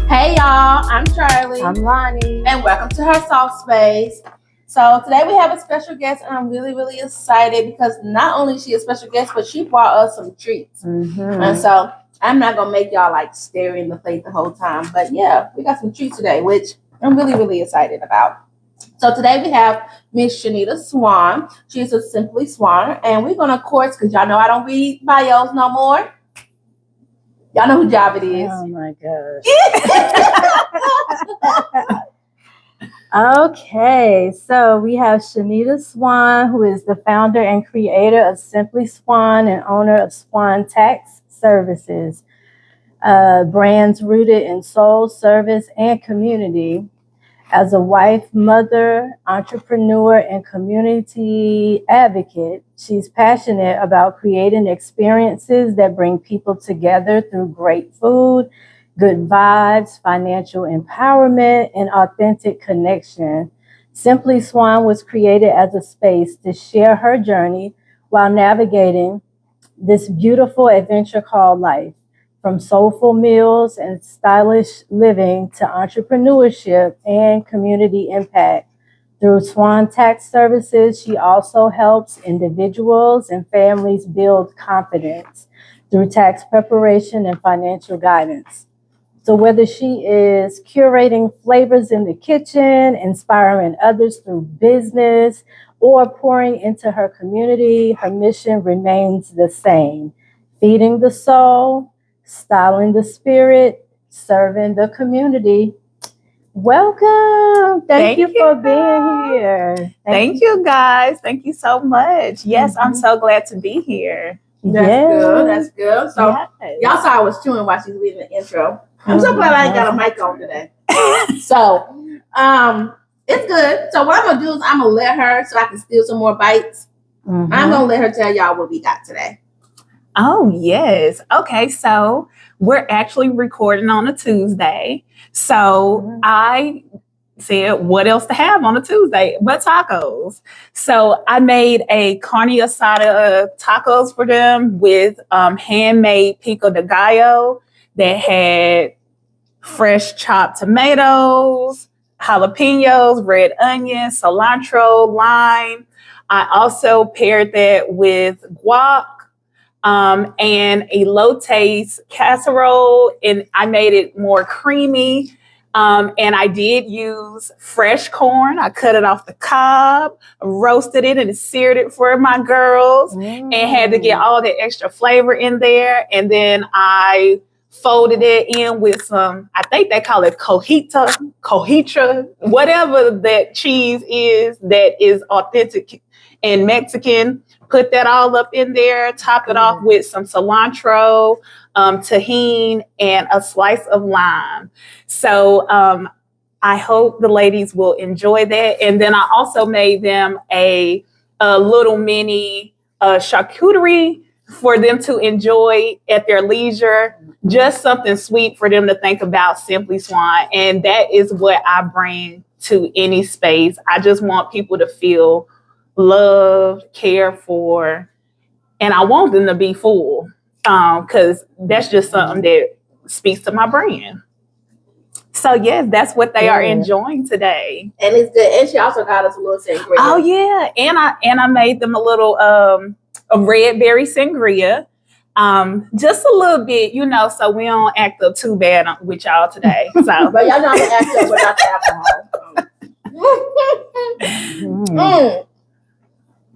Hey y'all, I'm Charlie. I'm Lonnie. And welcome to her soft space. So today we have a special guest and I'm really, really excited because not only is she a special guest, but she brought us some treats. Mm-hmm. And so I'm not going to make y'all like stare in the face the whole time. But yeah, we got some treats today, which I'm really, really excited about. So today we have Miss Shanita Swann. She's a Simply Swann. And we're going to, of course, because y'all know I don't read bios no more. Y'all know whose job it is. Oh my gosh. Okay, so we have Shanita Swann, who is the founder and creator of Simply Swann and owner of Swann Tax Services, brands rooted in soul, service, and community. As a wife, mother, entrepreneur, and community advocate, she's passionate about creating experiences that bring people together through great food, good vibes, financial empowerment, and authentic connection. Simply Swann was created as a space to share her journey while navigating this beautiful adventure called life. From soulful meals and stylish living to entrepreneurship and community impact. Through Swann Tax Services, she also helps individuals and families build confidence through tax preparation and financial guidance. So whether she is curating flavors in the kitchen, inspiring others through business, or pouring into her community, her mission remains the same: feeding the soul, styling the spirit, serving the community. Welcome. Thank you for being here. Thank you, guys. Thank you so much. Yes, I'm so glad to be here. That's good. So y'all saw I was chewing while she's reading the intro. I'm so glad I ain't got a mic on today. So it's good. So what I'm gonna do is I'm gonna let her so I can steal some more bites. I'm gonna let her tell y'all what we got today. Oh, yes. Okay, so we're actually recording on a Tuesday. So I said, what else to have on a Tuesday but tacos? So I made a carne asada tacos for them with handmade pico de gallo that had fresh chopped tomatoes, jalapenos, red onions, cilantro, lime. I also paired that with guac. And a low-taste casserole, and I made it more creamy. And I did use fresh corn. I cut it off the cob, roasted it, and seared it for my girls, and had to get all the extra flavor in there. And then I folded it in with some, I think they call it cojita, whatever that cheese is that is authentic and Mexican. Put that all up in there, top it off with some cilantro, tahini, and a slice of lime. So I hope the ladies will enjoy that. And then I also made them a little mini charcuterie for them to enjoy at their leisure. Just something sweet for them to think about Simply Swann. And that is what I bring to any space. I just want people to feel loved, cared for, and I want them to be full because that's just something that speaks to my brand. So yes, that's what they are enjoying today. And it's good. And she also got us a little sangria. Oh yeah, and I made them a little a red berry sangria, just a little bit, so we don't act up too bad with y'all today. So, but y'all know I'm gonna act up without the alcohol.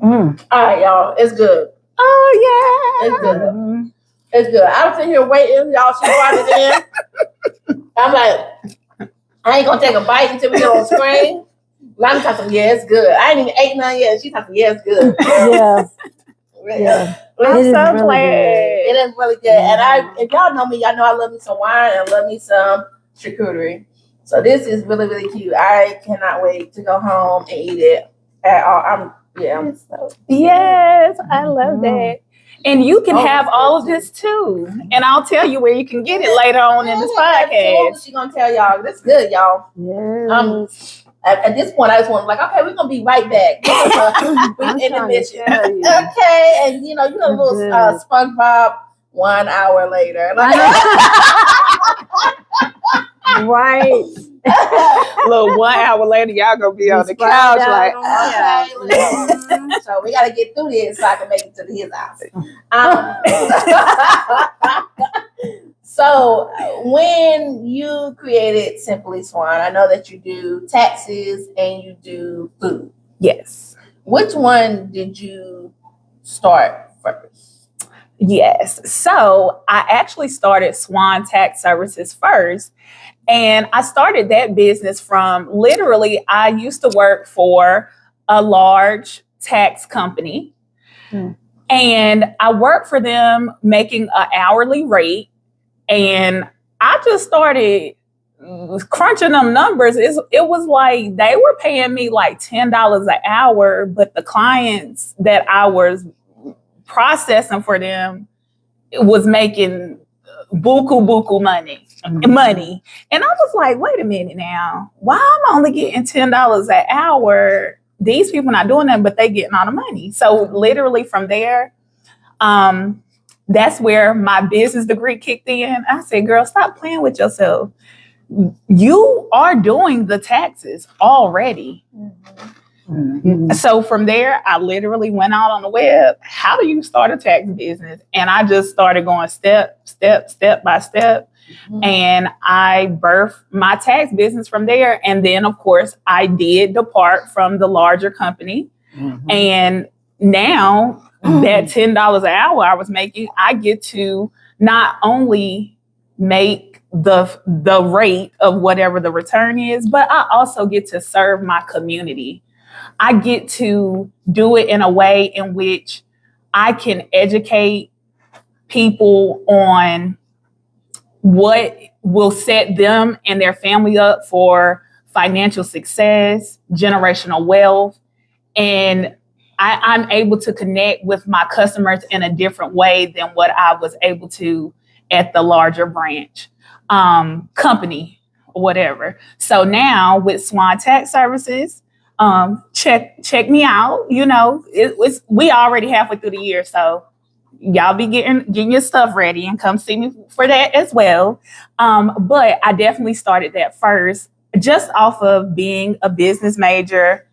All right, y'all. It's good. Oh, yeah. It's good. It's good. I was sitting here waiting. Y'all, she brought it in. I'm like, I ain't going to take a bite until we get on screen. Lonnie talking, yeah, it's good. I ain't even ate none yet. She talking, yeah, it's good. Yeah. I'm so glad. It is really good. And if y'all know me, y'all know I love me some wine and I love me some charcuterie. So this is really, really cute. I cannot wait to go home and eat it at all. Yes, I love that. And you can have all of this too. And I'll tell you where you can get it later on in this podcast. She's gonna tell y'all this good, y'all. Yes. At this point, I just want like, okay, we're gonna be right back. We're intermission. Okay, and you know, a little SpongeBob 1 hour later. Like, Right. Look, 1 hour later, y'all gonna be on the couch like, okay. So we gotta get through this so I can make it to his house. So when you created Simply Swann, I know that you do taxes and you do food. yes. Which one did you start first? Yes. So I actually started Swann Tax Services first. And I started that business from literally, I used to work for a large tax company. And I worked for them making an hourly rate. And I just started crunching them numbers. It was like they were paying me like $10 an hour, but the clients that I was processing for them was making buku money. And I was like, wait a minute now, why I'm only getting $10 an hour? These people not doing that, but they getting all the money. So literally from there, that's where my business degree kicked in. I said, girl, stop playing with yourself. You are doing the taxes already. So from there, I literally went out on the web. How do you start a tax business? And I just started going step by step. And I birthed my tax business from there. And then, of course, I did depart from the larger company. And now that $10 an hour I was making, I get to not only make the rate of whatever the return is, but I also get to serve my community. I get to do it in a way in which I can educate people on what will set them and their family up for financial success, generational wealth. And I'm able to connect with my customers in a different way than what I was able to at the larger branch company, whatever. So now with Swann Tax Services, check me out. You know, we already halfway through the year, so y'all be getting your stuff ready and come see me for that as well. But I definitely started that first, just off of being a business major.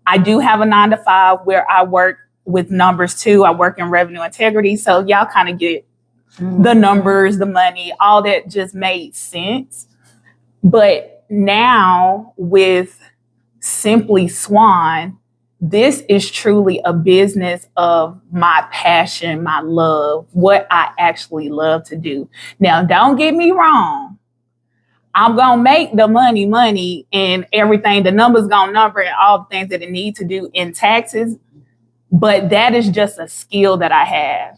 I do have a 9-to-5 where I work with numbers too. I work in revenue integrity, so y'all kind of get the numbers, the money, all that just made sense. But now with Simply Swann, this is truly a business of my passion, my love, what I actually love to do. Now, don't get me wrong. I'm going to make the money and everything. The numbers going to number and all the things that it need to do in taxes. But that is just a skill that I have.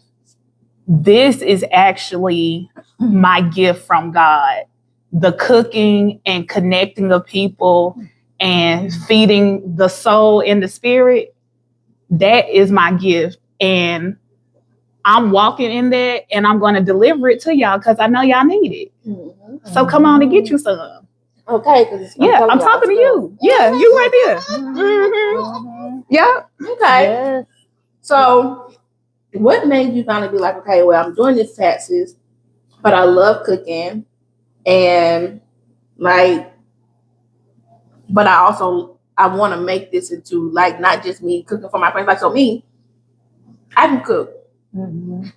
This is actually my gift from God. The cooking and connecting of people and feeding the soul and the spirit, that is my gift. And I'm walking in that and I'm going to deliver it to y'all because I know y'all need it. So come on and get you some. Okay. I'm talking to you. Yeah, you right there. Yeah. Okay. Yes. So what made you finally be like, okay, well, I'm doing this taxes, but I love cooking and like, but I want to make this into like not just me cooking for my friends. Like, so me, I can cook. I'm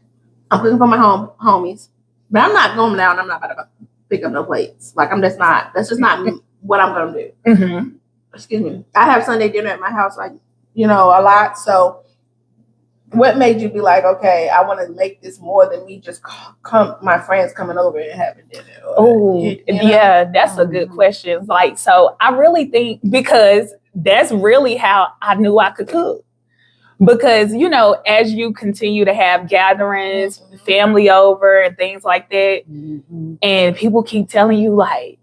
cooking for my homies, but I'm not going down. I'm not about to pick up no plates. Like that's just not what I'm going to do. Excuse me. I have Sunday dinner at my house, like, a lot. So what made you be like, okay, I want to make this more than me just my friends coming over and having dinner? Yeah, that's a good question. Like, so I really think because that's really how I knew I could cook. Because, as you continue to have gatherings, family over and things like that, and people keep telling you like,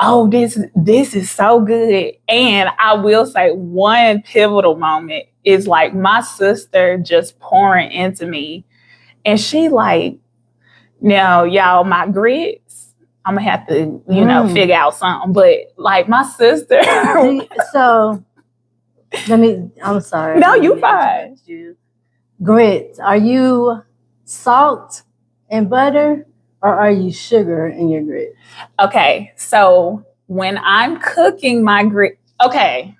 oh, this is so good. And I will say one pivotal moment is like my sister just pouring into me. And she like, now y'all, my grits, I'm gonna have to, figure out something. But like my sister. So I'm sorry. No, you fine. Grits. Are you salt and butter or are you sugar in your grits? Okay, so when I'm cooking my grits, okay,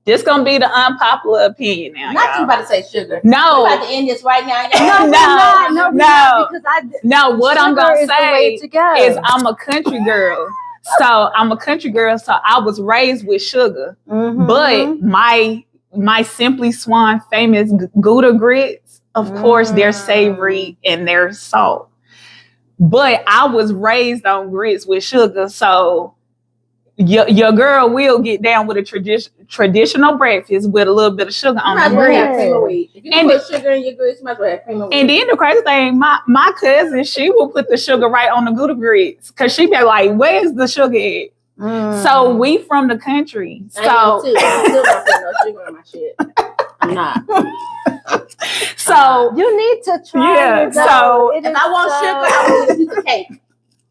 this gonna be the unpopular opinion now. Not y'all. you about to say sugar. No. We're about to end this right now. No, what I'm gonna say to go. is I'm a country girl. So I was raised with sugar. Mhm. But my Simply Swann famous Gouda grits, of course, they're savory and they're salt. But I was raised on grits with sugar, so your girl will get down with a traditional breakfast with a little bit of sugar on You might as the well grits. have cream of wheat. If you can put sugar in your grits, you might as well have cream of wheat. And then the crazy thing, my cousin, she will put the sugar right on the Gouda grits because she be like, "Where's the sugar at?" So we from the country. So I still don't put no sugar in my shit. I'm not. So you need to try. Yeah, it, so if I want sugar, I will get a piece of cake,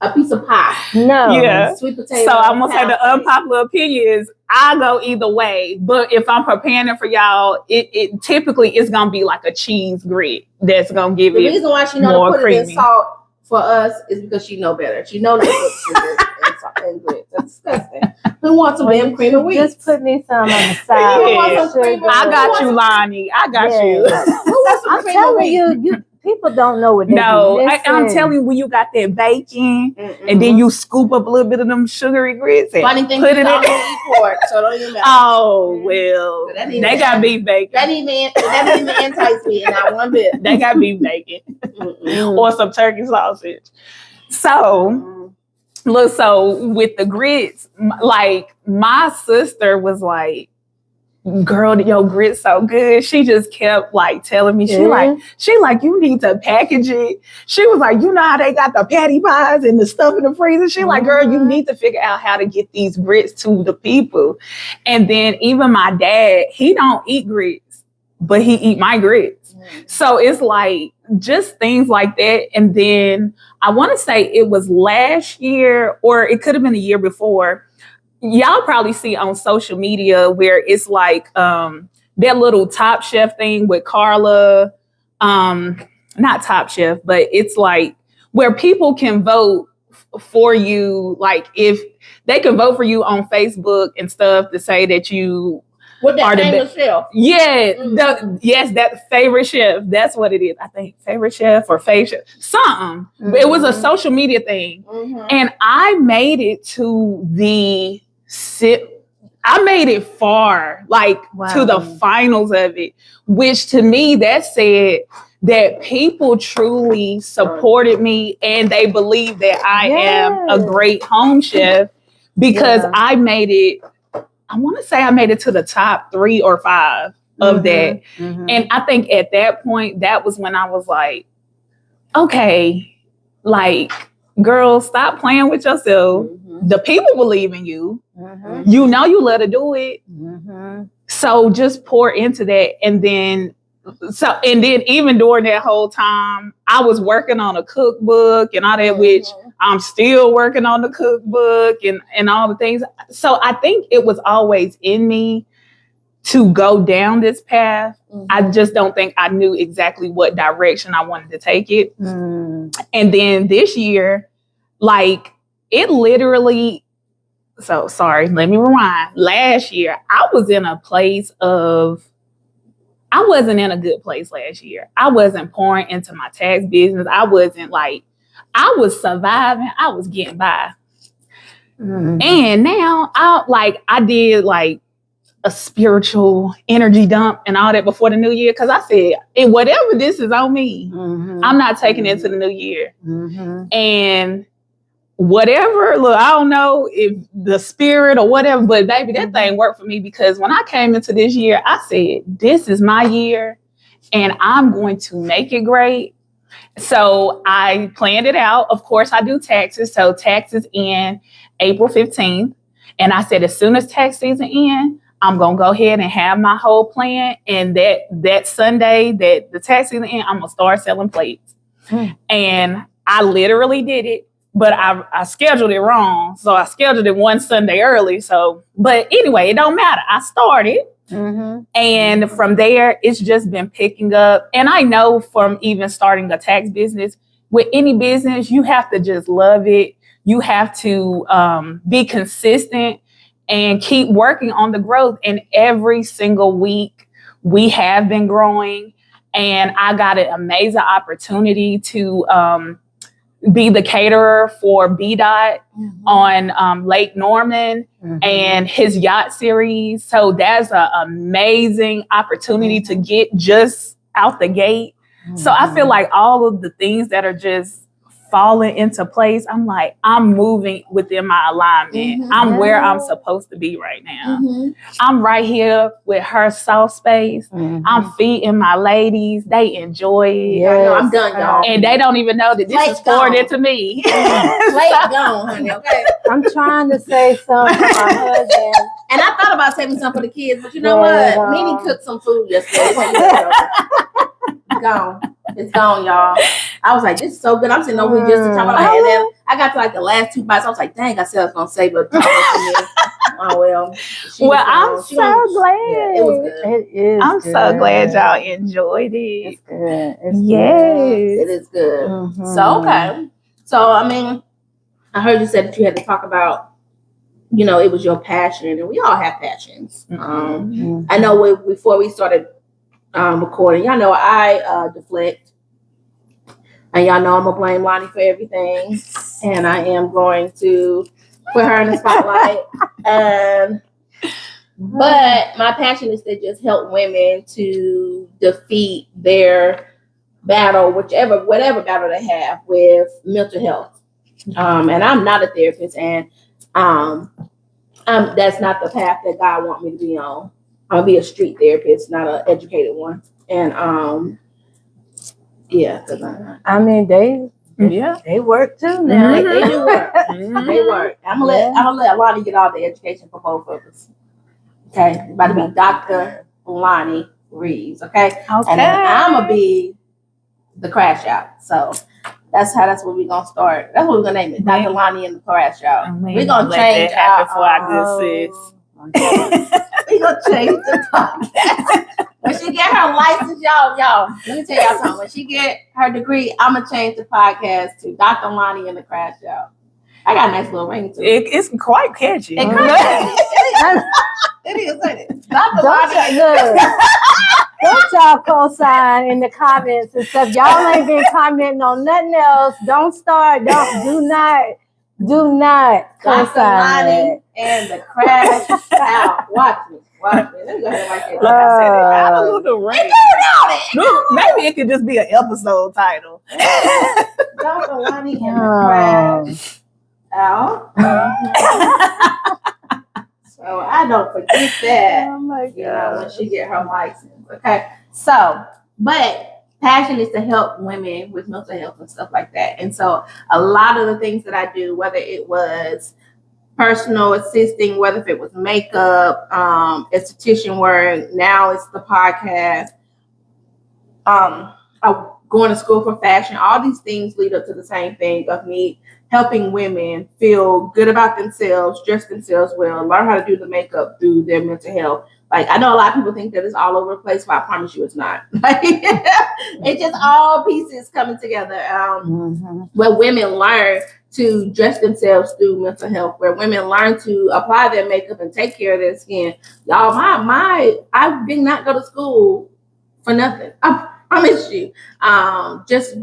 a piece of pie. No. Yeah. Sweet potato. So I'm gonna say the unpopular opinion is I go either way. But if I'm preparing it for y'all, it typically is gonna be like a cheese grit that's gonna give the it reason why she know more to put creamy. it in salt for us is because she know better. She know to put sugar in salt and grits. That's disgusting. Who wants some damn cream of wheat? Just put me some on the side. Yeah. I got you, Lonnie. I got you. Who wants some I'm cream of telling wheat? you, people don't know what they No, be I'm missing. telling you, when you got that bacon and then you scoop up a little bit of them sugary grits and Funny thing put is, it I in. don't eat pork, so don't even matter. Oh well, That they even- got beef bacon. That even entice me, and not one bit. They got beef bacon or some turkey sausage. So look, so with the grits, like my sister was like, "Girl, your grits so good." She just kept like telling me, she like, "You need to package it." She was like, "You know how they got the patty pies and the stuff in the freezer?" She like, "Girl, you need to figure out how to get these grits to the people." And then even my dad, he don't eat grits, but he eat my grits. So it's like just things like that. And then I want to say it was last year, or it could have been the year before. Y'all probably see on social media where it's like that little Top Chef thing with Carla, not Top Chef, but it's like where people can vote for you. Like if they can vote for you on Facebook and stuff to say that you With that are the famous chef. Yeah, yes, that favorite chef. That's what it is. I think favorite chef or favorite chef, something. It was a social media thing, and I made it to the I made it far, like to the finals of it, which to me that said that people truly supported me and they believe that I am a great home chef because I made it. I want to say I made it to the top 3 or 5 of that. And I think at that point, that was when I was like, okay, like, girl, stop playing with yourself. The people believe in you. You know you let her do it. So just pour into that. And then even during that whole time, I was working on a cookbook and all that, which I'm still working on the cookbook and all the things. So I think it was always in me to go down this path. I just don't think I knew exactly what direction I wanted to take it. And then this year, like it literally, so sorry, let me rewind. Last year, I wasn't in a good place last year. I wasn't pouring into my tax business. I was surviving. I was getting by. And now I did like a spiritual energy dump and all that before the new year. Cause I said, whatever this is on me, I'm not taking it to the new year. And whatever, look, I don't know if the spirit or whatever, but baby, that thing worked for me because when I came into this year, I said, this is my year and I'm going to make it great. So I planned it out. Of course, I do taxes. So taxes end April 15th. And I said, as soon as tax season ends, I'm going to go ahead and have my whole plan. And that Sunday that the tax season ends, I'm going to start selling plates. And I literally did it. But I scheduled it wrong. So I scheduled it one Sunday early. But anyway, it don't matter. I started. And from there, it's just been picking up. And I know from even starting a tax business, with any business, you have to just love it. You have to be consistent and keep working on the growth. And every single week we have been growing. And I got an amazing opportunity to be the caterer for B-Dot on Lake Norman and his yacht series. So that's an amazing opportunity to get just out the gate. So I feel like all of the things that are just falling into place, I'm like, I'm moving within my alignment. I'm where I'm supposed to be right now. I'm right here with her soft space. I'm feeding my ladies. They enjoy it. I know, I'm done, y'all. And they don't even know that this is poured into me. Plate gone, honey, okay? I'm trying to say something to my husband. And I thought about saving some for the kids, but you know what? Minnie cooked some food yesterday. Gone. It's gone, y'all. I was like, this is so good. I'm sitting over here just to talk about it. And then I got to like the last 2 bites. I was like, dang, I said I was going to save it. Oh, well. I'm so glad. Yeah, it was good. It is. I'm so glad y'all enjoyed it. It's good. It's Yes. It is good. So, okay. So, I mean, I heard you said that you had to talk about, you know, it was your passion. And we all have passions. I know before we started recording, y'all know I deflect. And y'all know I'm going to blame Lonnie for everything. And I am going to put her in the spotlight. But my passion is to just help women to defeat their battle, whatever battle they have with mental health. And I'm not a therapist, and that's not the path that God wants me to be on. I'm going to be a street therapist, not an educated one. And yeah, I mean, they work too now. They do work. They work. I'm gonna let Lonnie get all the education for both of us. Okay, it's about to be Dr. Lonnie Reeves. Okay, and then I'm gonna be the crash out. So that's what we're gonna start. That's what we're gonna name it, Dr. Lonnie and the crash out. We're gonna change our before I good sis. We're gonna change the podcast. When she get her license, y'all, let me tell y'all something. When she get her degree, I'm going to change the podcast to Dr. Lonnie and the Crash Out. I got a nice little ring to it. It's quite catchy. It is, isn't it? Dr. Lonnie. Don't y'all co-sign in the comments and stuff. Y'all ain't been commenting on nothing else. Don't start. Do not Dr. co-sign Lonnie and the Crash Out. Watch me. Let me go ahead and write that. Like I said, I have a little ring. Maybe it could just be an episode title. Dr. Lonnie and the Crash Out. So I don't forget that. Oh my God. You know, when she get her license. Okay. So, but passion is to help women with mental health and stuff like that. And so a lot of the things that I do, whether it was personal assisting, whether if it was makeup, esthetician work, now it's the podcast, I'm going to school for fashion, all these things lead up to the same thing of me helping women feel good about themselves, dress themselves well, learn how to do the makeup through their mental health. Like, I know a lot of people think that it's all over the place, but I promise you it's not. It's just all pieces coming together. Where women learn to dress themselves through mental health, where women learn to apply their makeup and take care of their skin. Y'all, I did not go to school for nothing. I promise you. Just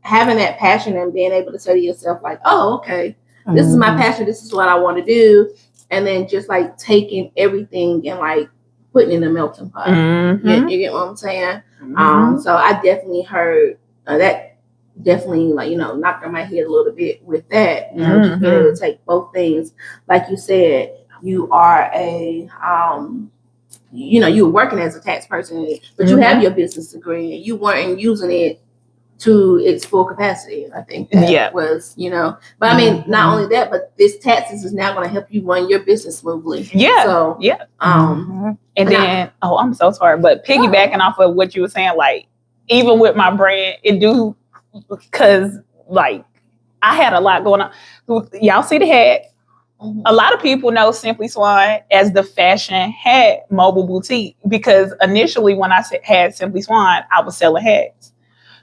having that passion and being able to say to yourself, like, oh, okay, this is my passion. This is what I want to do. And then just like taking everything and like putting in a melting pot. You get what I'm saying? So I definitely heard that. Definitely, like, you know, knocked on my head a little bit with that. You know, just being able to take both things. Like you said, you are you were working as a tax person, but you have your business degree and you weren't using it to its full capacity. I think that was, you know, but I mean, not only that, but this taxes is now going to help you run your business smoothly. Yeah. So, and then, I'm so sorry, but piggybacking off of what you were saying, like, even with my brand, it do, because like I had a lot going on. Y'all see the hat. A lot of people know Simply Swann as the fashion hat mobile boutique, because initially when I had Simply Swann, I was selling hats.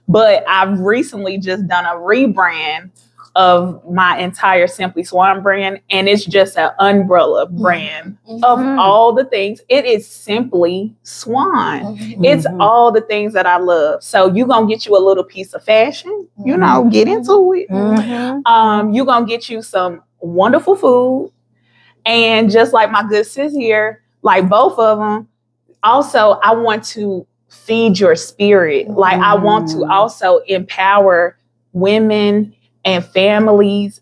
But I've recently just done a rebrand of my entire Simply Swann brand, and it's just an umbrella brand of all the things. It is Simply Swann. It's all the things that I love. So you're gonna get you a little piece of fashion, you know, get into it. You're gonna get you some wonderful food, and just like my good sis here, like both of them. Also, I want to feed your spirit. Like I want to also empower women and families,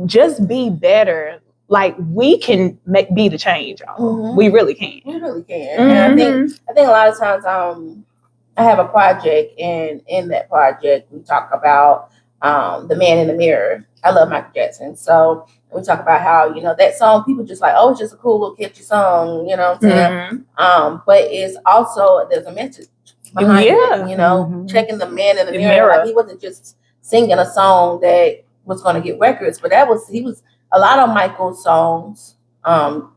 just be better. Like we can be the change, y'all. We really can. We really can. And I think a lot of times I have a project, and in that project we talk about the man in the mirror. I love Michael Jackson. So we talk about how, you know, that song, people just like, oh, it's just a cool little catchy song, you know what I'm saying? But it's also, there's a message behind it, you know, checking the man in the mirror. Like he wasn't just singing a song that was going to get records, but he was a lot of Michael's songs, well,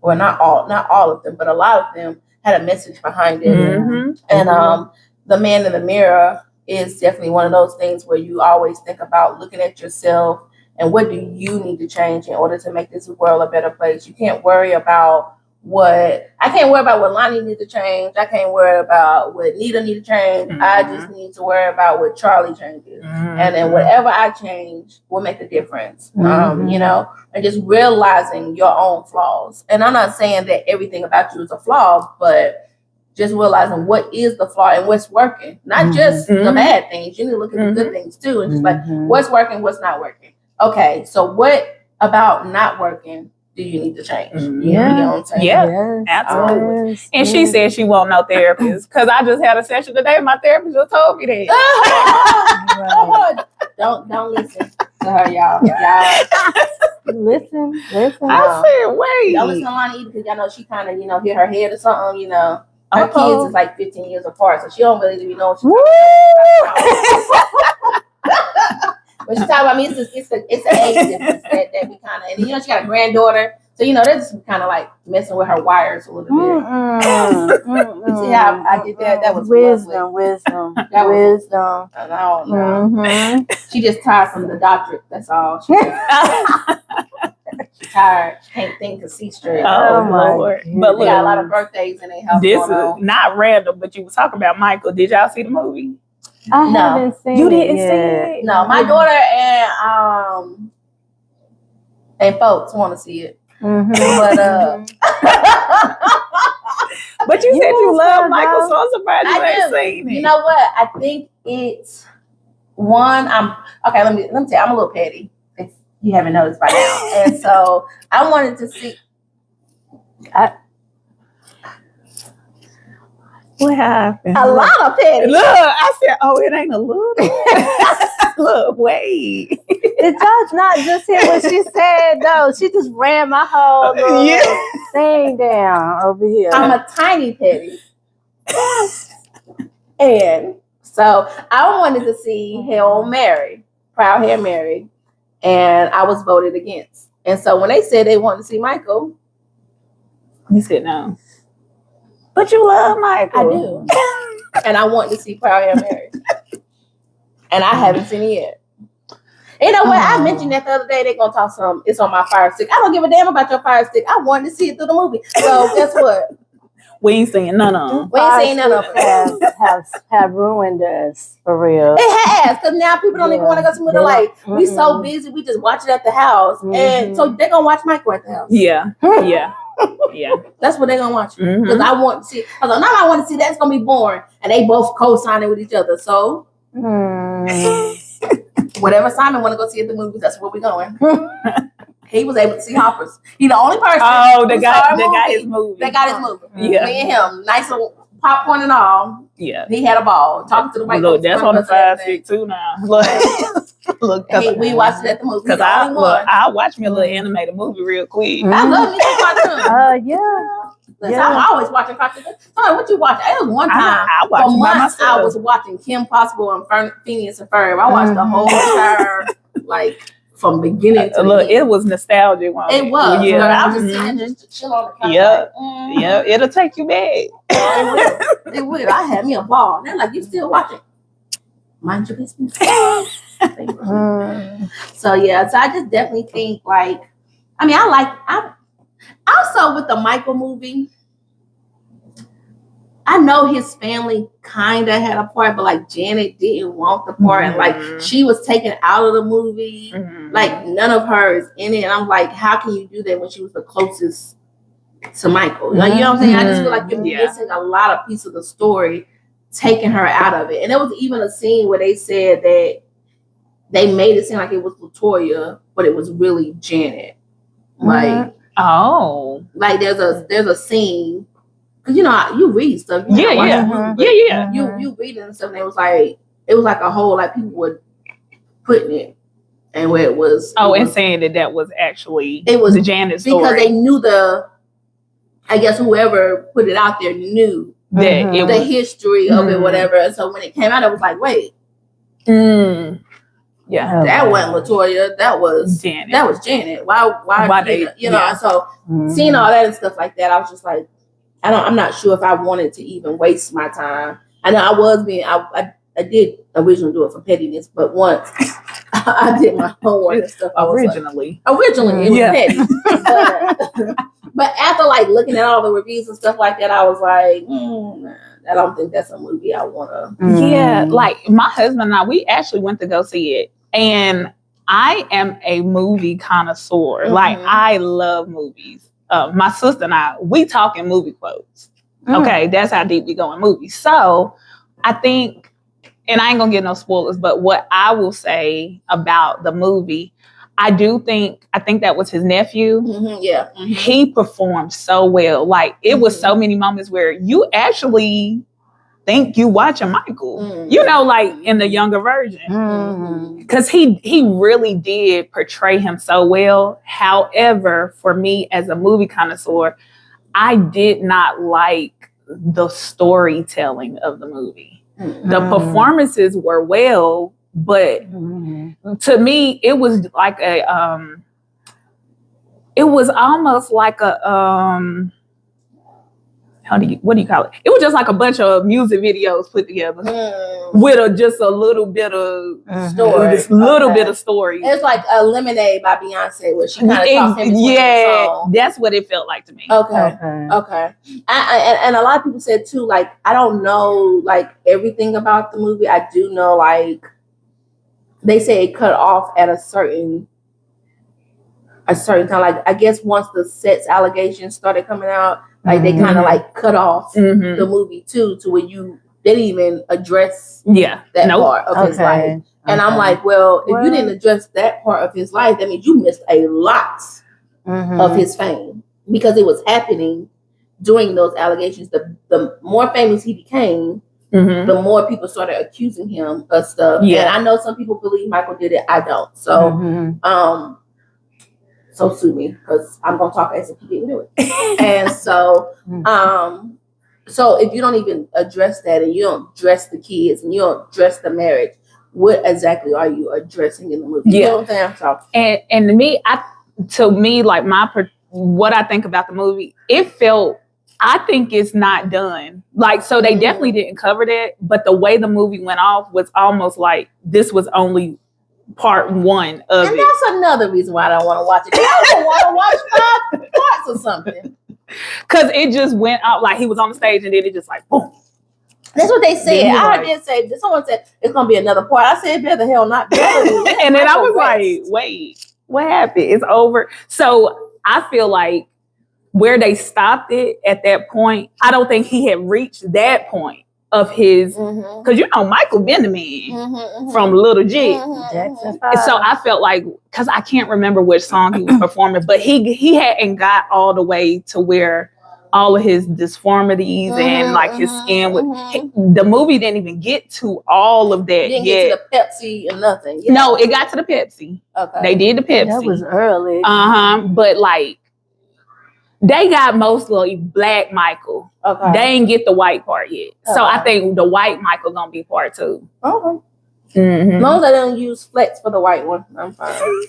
not all of them, but a lot of them had a message behind it. And the man in the mirror is definitely one of those things where you always think about looking at yourself and what do you need to change in order to make this world a better place. You can't worry about I can't worry about what Lonnie needs to change. I can't worry about what Nita needs to change. I just need to worry about what Charlie changes. And then whatever I change will make a difference. You know, and just realizing your own flaws. And I'm not saying that everything about you is a flaw, but just realizing what is the flaw and what's working. Not just the bad things. You need to look at the good things too. And just like, what's working, what's not working. Okay, so what about not working do you need to change? You know what I'm saying? Yeah, absolutely. And she said she won't no therapist because I just had a session today. My therapist just told me that. Don't listen to her, y'all. Listen. I said, wait. Don't listen to Lonnie either because y'all know she kind of, you know, hit her head or something. You know, her kids is like 15 years apart, so she don't really even know what she's talking about. When she talk about me, it's an age difference that we kind of, and you know, she got a granddaughter, so you know that's kind of like messing with her wires a little bit. You see how I did that? That was wisdom. That was wisdom. I don't know. She just tired from the doctorate. That's all. She's tired. She can't think to see straight. Oh my Lord! But look, got a lot of birthdays in their house. This is not random, but you were talking about Michael. Did y'all see the movie? I haven't seen you it. Didn't yet. see it? No, my daughter and folks want to see it. But but you said you love Michael, so I'm surprised you ain't seen it. You know what? I think it's one. Okay. Let me tell you. I'm a little petty, if you haven't noticed by now, and so I wanted to see. What happened? A lot of petty. Look, I said, oh, it ain't a little. Look, wait. Did y'all not just hear what she said? No, she just ran my whole little thing down over here. I'm a tiny petty. And so I wanted to see Hail Mary, Proud Hair Mary, and I was voted against. And so when they said they wanted to see Michael, you said no. But you love Michael. I do. And I want to see Proud Hair Mary. And I haven't seen it yet. You know what? I mentioned that the other day. They're going to talk some. It's on my Fire Stick. I don't give a damn about your Fire Stick. I wanted to see it through the movie. So guess what? We ain't seen none of them. We ain't seen none of them. Have ruined us, for real. It has. Because now people don't even want to go to the movie. Like, we so busy. We just watch it at the house. And so they're going to watch Michael at the house. Yeah. Yeah. That's what they're gonna watch. Because I want to see. I was like, now I want to see that's gonna be boring. And they both co-signing with each other. So whatever Simon want to go see at the movies, that's where we're going. He was able to see Hoppers. He the only person. Oh, they got his movie. They got his movie. Yeah. Me and him, nice little popcorn and all. Yeah. He had a ball talking to the white. Look, that's on the Fire Stick too now. Look, we watched it at the movie. Because I'll watch me a little animated movie real quick. I love me some cartoons. Yeah. I'm always watching cartoons. Sorry, what you watch? It was one time. I watched for months, by myself. I was watching Kim Possible and Phineas and Ferb. I watched the whole entire, like, from beginning to look, end. it was nostalgic. It was. Yeah. I was just sitting just to chill on the couch. Yeah, it'll take you back. It will. I had me a ball. They're like, you still watching? mind your business. So yeah, so I just definitely think like, I mean, I also with the Michael movie. I know his family kind of had a part, but like Janet didn't want the part, and like she was taken out of the movie. Like none of her is in it, and I'm like, how can you do that when she was the closest to Michael? Like, you know what I'm saying? I just feel like you're missing a lot of pieces of the story, taking her out of it. And there was even a scene where they said that they made it seem like it was Latoya, but it was really Janet. Like, like there's a scene. Cause you know you read stuff. You You read it and stuff. And it was like a whole like people were putting it, and where it was. And saying that was actually the Janet story because they knew I guess whoever put it out there knew that the history of it, whatever. And so when it came out, it was like, wait, that wasn't Latoya. That was Janet. That was Janet. Why they? You know. So seeing all that and stuff like that, I was just like. I'm not sure if I wanted to even waste my time. I know I did originally do it for pettiness, but once I did my homework and stuff. Originally it was petty. But after like looking at all the reviews and stuff like that, I was like, I don't think that's a movie I want to. Yeah, like my husband and I, we actually went to go see it, and I am a movie connoisseur. Like I love movies. My sister and I, we talking movie quotes. Okay, that's how deep we go in movies. So I think, and I ain't gonna get no spoilers, but what I will say about the movie, I think that was his nephew. He performed so well. Like it was so many moments where you actually think you watching Michael, you know, like in the younger version, because he really did portray him so well. However, for me as a movie connoisseur, I did not like the storytelling of the movie. The performances were well, but to me, it was like it was almost like a what do you call it? It was just like a bunch of music videos put together with just a little bit of story. Bit of story. It's like a Lemonade by Beyonce, where she kind of talks in between the song. That's what it felt like to me. Okay. And a lot of people said too, like, I don't know like everything about the movie. I do know like they say it cut off at a certain time. Like I guess once the sex allegations started coming out. Like they kind of like cut off the movie too, to where they didn't even address that part of his life. And I'm like, well, if you didn't address that part of his life, that means you missed a lot of his fame, because it was happening during those allegations. The more famous he became, the more people started accusing him of stuff. And I know some people believe Michael did it. I don't. So, so sue me, because I'm gonna talk as if he didn't do it. And so, so if you don't even address that, and you don't address the kids, and you don't address the marriage, what exactly are you addressing in the movie? You know what I'm saying? So, and to me, like what I think about the movie, I think it's not done. Like, so they definitely didn't cover that, but the way the movie went off was almost like this was only part one of it. And that's another reason why I don't want to watch it. I don't want to watch 5 parts or something. Because it just went out like he was on the stage, and then it just like boom. That's what they said. I did say, someone said it's going to be another part. I said, better the hell not. And then I was like, wait, what happened? It's over. So I feel like where they stopped it at that point, I don't think he had reached that point of his, because you know Michael been the man from Little G. So I felt like, because I can't remember which song he was performing, but he hadn't got all the way to where all of his disformities and like his skin the movie didn't even get to all of that didn't yet. Get to the Pepsi and nothing. No, it got to the Pepsi. Okay, they did the Pepsi. That was early. But like they got mostly black Michael. Okay. They ain't get the white part yet. Okay. So I think the white Michael gonna be part 2. Okay. As long as I don't use Flex for the white one, I'm fine.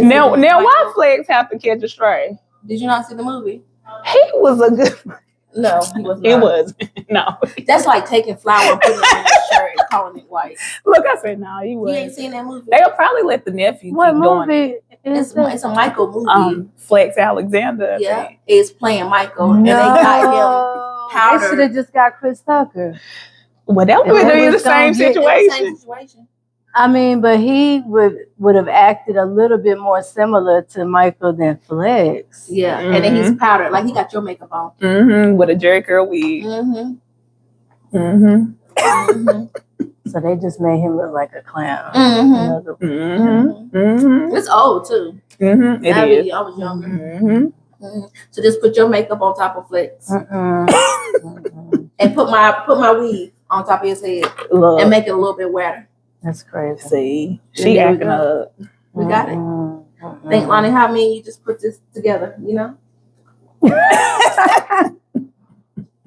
Now why Flex have to catch a stray? Did you not see the movie? He was a good. No, he was not. It was. No. That's like taking flour and putting it on your shirt and calling it white. Look, I said, no, he was. You ain't seen that movie? They'll probably let the nephew What keep doing movie it. is It's a Michael movie. Flex Alexander. I Yeah, think. is playing Michael, No, and they got him powder. They should have just got Chris Tucker. Well, that And would they be the was same gonna get- situation. Same situation. I mean, but he would have acted a little bit more similar to Michael than Flex. Yeah, and then he's powdered, like he got your makeup on. Mm-hmm. With a Jerry curl wig. Mm-hmm. Mm-hmm. Mm-hmm. So they just made him look like a clown. Mm-hmm. Another- Mm-hmm. Mm-hmm. It's old too. Mm-hmm. It is. I was younger. Mm-hmm. So just put your makeup on top of Flex and put my weave on top of his head Look, and make it a little bit wetter. That's crazy. see, she There we acting go. up. We got it. Think, Lonnie, how me and you just put this together, you know?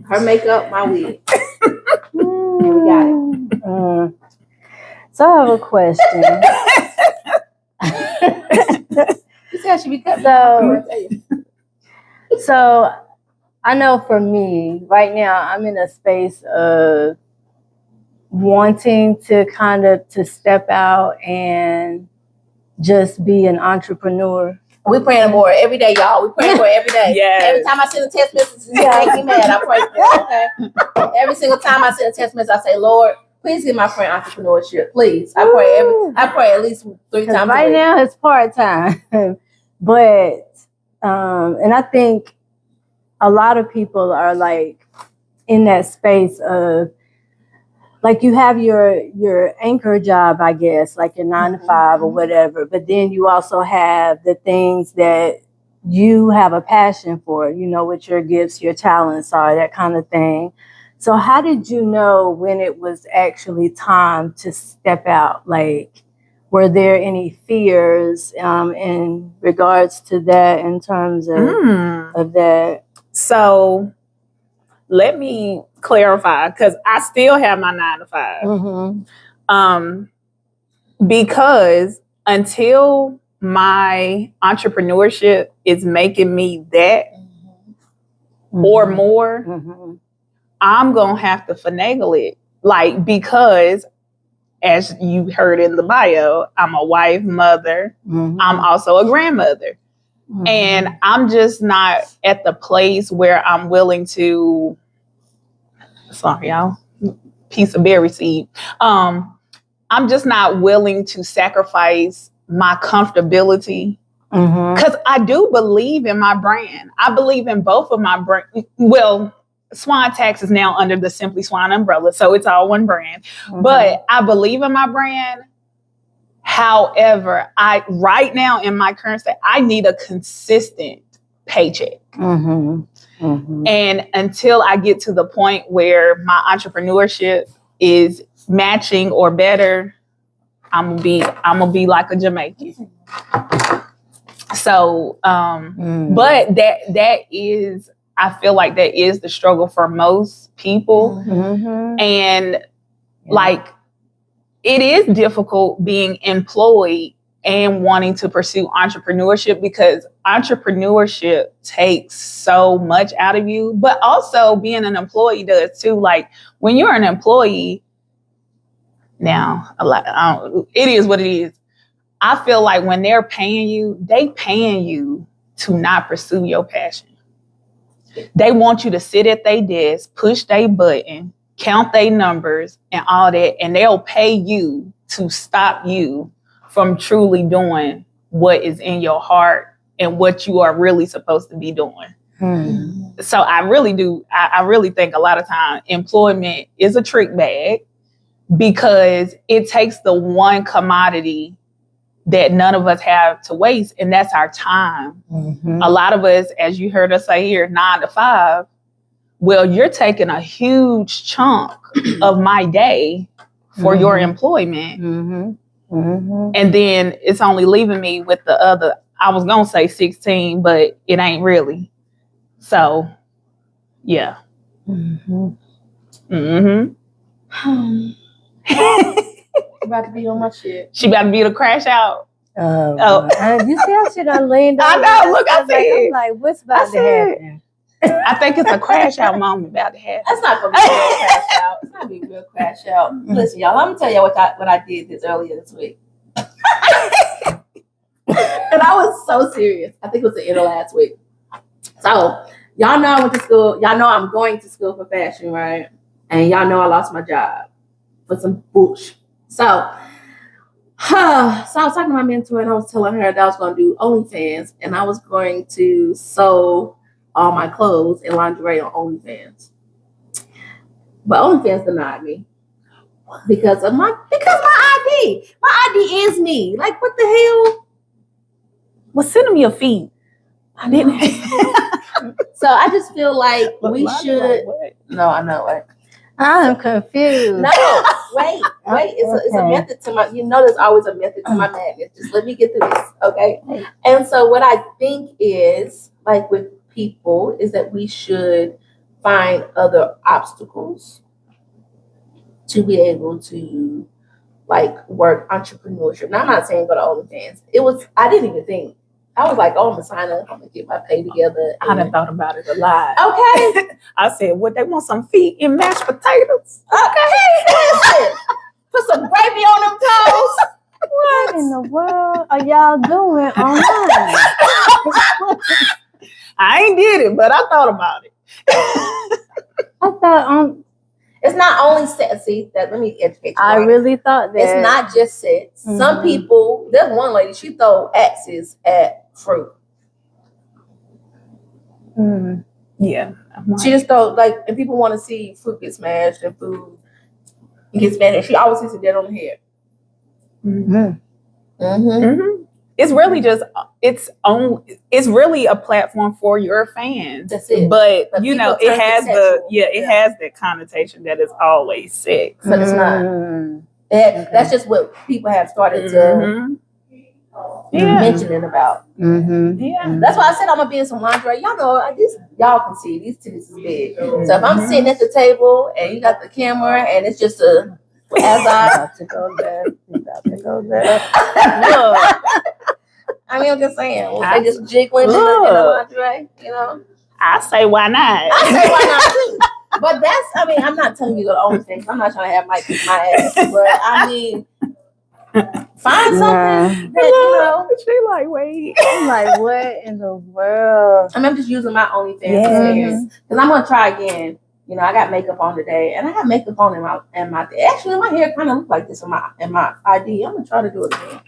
Her makeup, my wig. We got it. So I have a question. You said she be cut. So I know for me, right now, I'm in a space of wanting to kind of to step out and just be an entrepreneur. We praying for it every day, y'all. We praying for it every day. Yes. Every time I send a text message, you make me mad. I pray for it, okay? Every single time I send a text message, I say, Lord, please give my friend entrepreneurship. Please. I pray at least 3 times Right a week. now it's part-time. But and I think a lot of people are like in that space of like you have your anchor job, I guess, like your 9 to 5 or whatever, but then you also have the things that you have a passion for, you know, what your gifts, your talents are, that kind of thing. So how did you know when it was actually time to step out? Like, were there any fears in regards to that in terms of that? So let me clarify, because I still have my 9 to 5. Mm-hmm. Because until my entrepreneurship is making me that or more, Mm-hmm. I'm going to have to finagle it. Like, because as you heard in the bio, I'm a wife, mother. Mm-hmm. I'm also a grandmother. Mm-hmm. And I'm just not at the place where I'm willing to, sorry, y'all, piece of berry seed. I'm just not willing to sacrifice my comfortability because I do believe in my brand. I believe in both of my brand. Well, Swann Tax is now under the Simply Swann umbrella, so it's all one brand. But I believe in my brand. However, right now in my current state, I need a consistent paycheck. And until I get to the point where my entrepreneurship is matching or better, I'm gonna be like a Jamaican. So, but that is, I feel like that is the struggle for most people. And like, it is difficult being employed and wanting to pursue entrepreneurship because entrepreneurship takes so much out of you, but also being an employee does too. Like when you're an employee, now it is what it is. I feel like when they're paying you, they paying you to not pursue your passion. They want you to sit at their desk, push their button, count their numbers and all that, and they'll pay you to stop you from truly doing what is in your heart and what you are really supposed to be doing. So I really do. I really think a lot of time employment is a trick bag because it takes the one commodity that none of us have to waste, and that's our time. A lot of us, as you heard us say here, 9 to 5, well, you're taking a huge chunk of my day for your employment. And then it's only leaving me with the other, I was going to say 16, but it ain't really. So, yeah. About to be on my shit. She about to be able to crash out. You see how she done leaned over? I know, look, I see I'm it. like, what's about to happen? I think it's a crash out moment about to happen. That's not gonna be a real crash out. It's not gonna be a real crash out. Listen, y'all, let me tell you what I did earlier this week. And I was so serious. I think it was the end of last week. So y'all know I went to school. Y'all know I'm going to school for fashion, right? And y'all know I lost my job for some bullshit. So I was talking to my mentor and I was telling her that I was going to do OnlyFans and I was going to sew all my clothes and lingerie on OnlyFans. But OnlyFans denied me because my ID. My ID is me. Like, what the hell? Well, send them your feet. I didn't. So I just feel like we Like, should. what? No, I know it. I'm confused. No, wait. It's a method to my. You know, there's always a method to my madness. Just let me get through this, okay? And so what I think is like with people is that we should find other obstacles to be able to like work entrepreneurship. Now I'm not saying go to OnlyFans. I didn't even think. I was like, oh, I'm gonna sign up. I'm gonna get my pay together. I done thought about it a lot. Okay. I said, what, they want some feet and mashed potatoes? Okay. Listen. Put some gravy on them toes. What in the world are y'all doing online? I ain't did it, but I thought about it. I thought It's not only sex. See, that let me educate you. I right? really thought that It's not just sex. Some Mhm. people. There's one lady. She throw axes at fruit. Mm. Yeah. I'm like, She just throw and people want to see fruit get smashed and food get smashed. And she always sees it dead on the head. Mm. mhm. It's really just it's really a platform for your fans. That's it. But But you know, people it turn it has sexual. it has that connotation that it's always sex. But it's not. Mm. That's just what people have started to Mhm. Yeah. mention it about. Mm-hmm. Yeah. That's why I said I'm gonna be in some lingerie. Y'all know, y'all can see these titties is big. So if I'm sitting at the table and you got the camera and it's just as I To go there. To go there. Look, I mean, I'm just saying, they just jiggling in the lingerie, you know. I say why not? I say why not too. But I'm not telling you to go to OnlyFans. I'm not trying to have my ass. But I mean, find something that, you know. She like, wait. I'm like, what in the world? I'm just using my OnlyFans Yes. because I'm gonna try again. You know, I got makeup on today, and I got makeup on in my actually my hair kind of looks like this in my ID. I'm gonna try to do it again.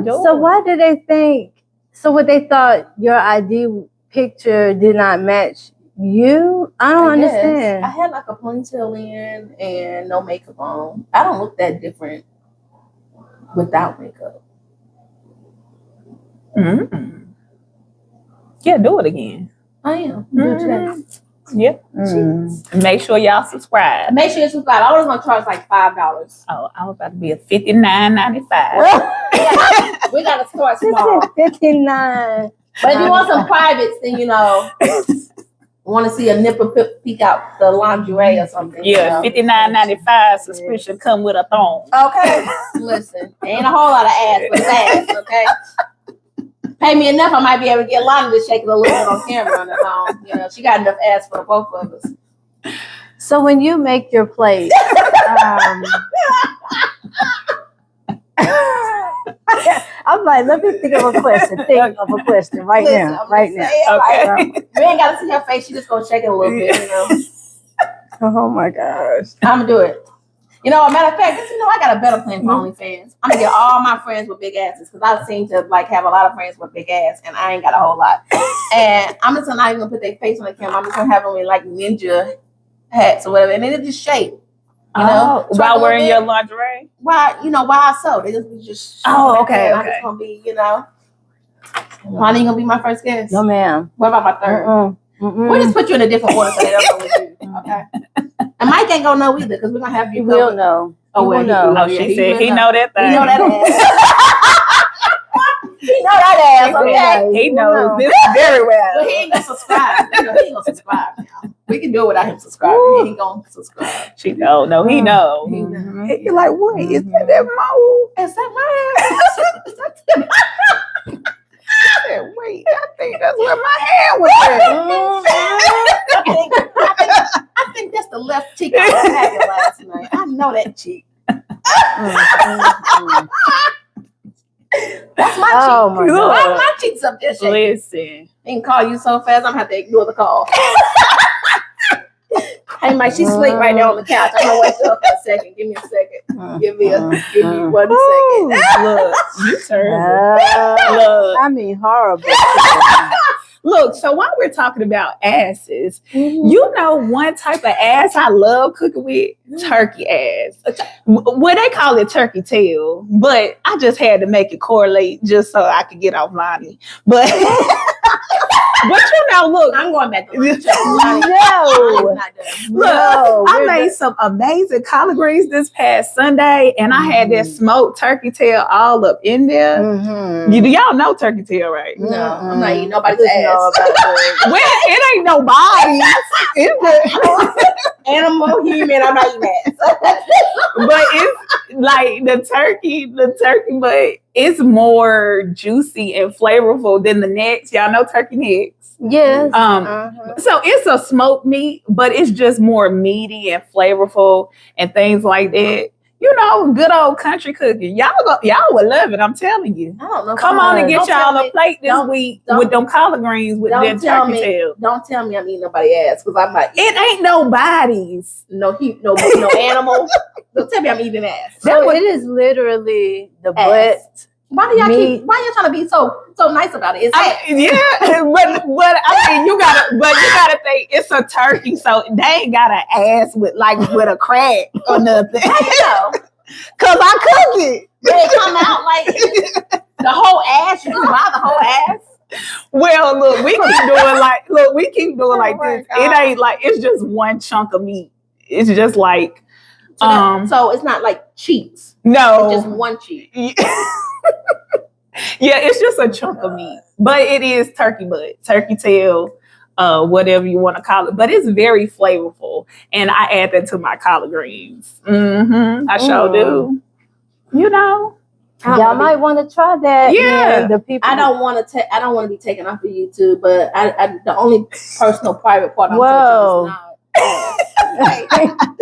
So why did they think? So what they thought your ID picture did not match you? I don't understand. I had like a ponytail in and no makeup on. I don't look that different without makeup. Mm-hmm. Yeah, do it again. I am. Do it today. Yep. Make sure y'all subscribe. Make sure you subscribe. I was gonna charge like $5. Oh, I was about to be a $59.95. We gotta start small. 59. But if you want some privates, then you know, want to see a nipple peek out the lingerie or something. Yeah, $59.95 subscription come with a thong. Okay. Listen, ain't a whole lot of ass, but it's ass. Okay. Pay me enough, I might be able to get Lonnie to shake it a little bit on camera on the phone. You know, she got enough ass for the both of us. So when you make your plate, I'm like, let me think of a question. Think of a question right now. Okay. You ain't got to see her face. She just gonna shake it a little bit. You know. Oh my gosh. I'm gonna do it. You know, a matter of fact, you know, I got a better plan for OnlyFans. I'm gonna get all my friends with big asses because I seem to have a lot of friends with big ass, and I ain't got a whole lot. And I'm just not even gonna put their face on the camera. I'm just gonna have them in like ninja hats or whatever, and then it just shake. You know, while wearing your lingerie. Why I sew? They just. Oh, okay. I'm just gonna be, you know. Lonnie gonna be my first guest. No, ma'am. What about my third? We'll just put you in a different order so they don't know what you. Okay. And Mike ain't gonna know either because we're gonna have you. You will know. Oh, well, know. Oh, she said he know that thing. He know that ass. He know that ass. Okay. He knows this very well. But he ain't gonna subscribe. You know, he ain't gonna subscribe now. We can do it without him subscribing. He ain't gonna subscribe. She know. No, he know. He know. He like, wait, is that mole? Is that my ass? Wait, I think that's where my Oh cheeks? my God. Why are my cheeks up there shaking? Listen. I can call you so fast, I'm gonna have to ignore the call. Hey, Mike, she's asleep right now on the couch. I'm gonna wake her up for a second. Give me a second. Give me 1 second. Look, you terrible. Look. I mean, horrible. Look, so while we're talking about asses, you know one type of ass I love cooking with? Turkey ass. Well, they call it turkey tail, but I just had to make it correlate just so I could get off Lonnie. But but you know, look, I'm going back to lunch. No. Look, I made some amazing collard greens this past Sunday, and I had that smoked turkey tail all up in there. Do y'all know turkey tail, right? No, I'm not eating nobody's ass. Well, it ain't nobody. It's Animal, human, I'm not eating ass. but it's like the turkey, but it's more juicy and flavorful than the necks. Y'all know turkey necks. Yes. So it's a smoked meat, but it's just more meaty and flavorful and things like that. You know, good old country cooking. Y'all would love it. I'm telling you. I don't know. Come on and get y'all a plate this don't- week don't- with them collard greens with that turkey tail. Don't tell me I'm eating nobody's ass because I'm not. It ain't nobody's. No animal. Don't tell me I'm eating ass. So it is literally the Ass. butt. Why do y'all meat. keep? Why y'all trying to be so nice about it? It's ass. Yeah, but I mean, you gotta think it's a turkey, so they ain't got an ass with a crack or nothing. How you know? Cause I cook it. They come out like the whole ass. You just buy the whole ass. Well, look, we keep doing like my this. God. It ain't like it's just one chunk of meat. It's just like So it's not like cheeks. no, It's just one cheek. Yeah, it's just a chunk of meat, but it is turkey butt, turkey tail, whatever you want to call it. But it's very flavorful, and I add that to my collard greens. I sure do. You know, Y'all might want to try that. Yeah. The people. I don't want to be taken off of YouTube, but I the only personal private part I'm Whoa. touching is not.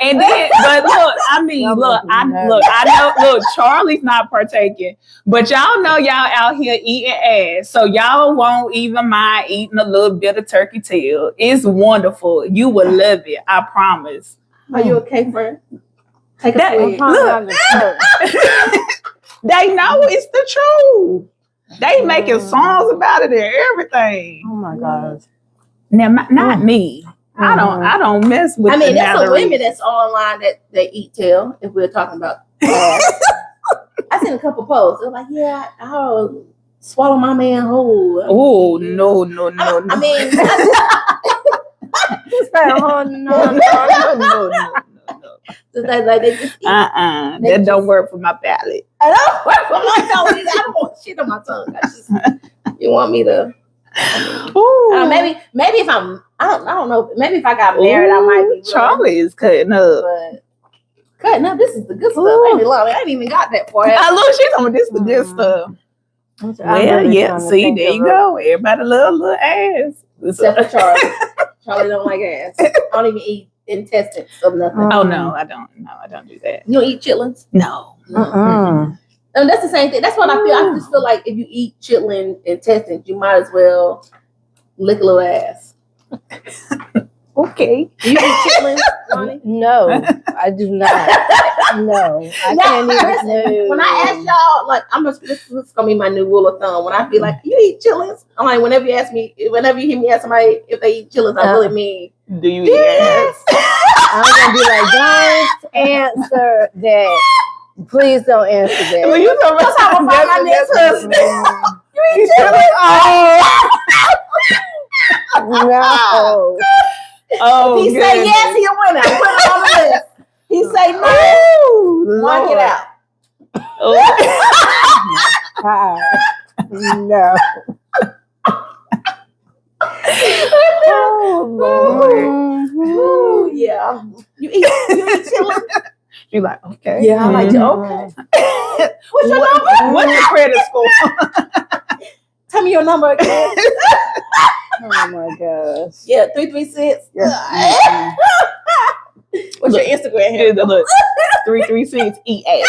and then, but look, I mean, Y'all look, must be I know, look, Charlie's not partaking, but y'all know y'all out here eating ass, so y'all won't even mind eating a little bit of turkey tail. It's wonderful. You will love it. I promise. Are you okay, friend? Take a That- swig. look. They know it's the truth. They making songs about it and everything. Oh my gosh. Now, not me. I don't mess with. I mean, the there's some boundaries. women that's online that they eat tail. If we're talking about ass, I seen a couple posts. They're like, "Yeah, I'll swallow my man whole." Oh no. I mean, they just eat. That don't work for my palate. I don't work for my tongue. I don't want shit on my tongue. You want me to? Maybe if I don't know. Maybe if I got married, I might be willing. Charlie is cutting up. But cutting up, this is the good stuff. I ain't even got that far. I look, she's on this the good stuff. Well, yeah. See, there you go. Everybody love little ass. Except for Charlie. Charlie don't like ass. I don't even eat intestines or nothing. Oh no, I don't. No, I don't do that. You don't eat chitlins? No. And that's the same thing. That's what I feel. I just feel like if you eat chitlin intestines, you might as well lick a little ass. Okay. Do you eat chitlins, Ronnie? No, I do not. No, I can't even. When I ask y'all, this is gonna be my new rule of thumb. When I be like, "You eat chitlins?" I'm like, whenever you hear me ask somebody if they eat chitlins, I really mean, do you eat ass? I'm gonna be like, don't answer that. Please don't answer that. Well, you know that's how I'm gonna find my next husband. You eat chitlins? No. Oh, He say yes, he a winner. Put it on the list. He say no. Mark it out. No. Oh Lord. Ooh, yeah. You eat chitlins? You're like, okay. Yeah, I like you. Okay. What's your number? What's your credit score? Tell me your number again. Oh my gosh. Yeah, 336. Yeah. What's your Instagram handle? Look, 336 EA.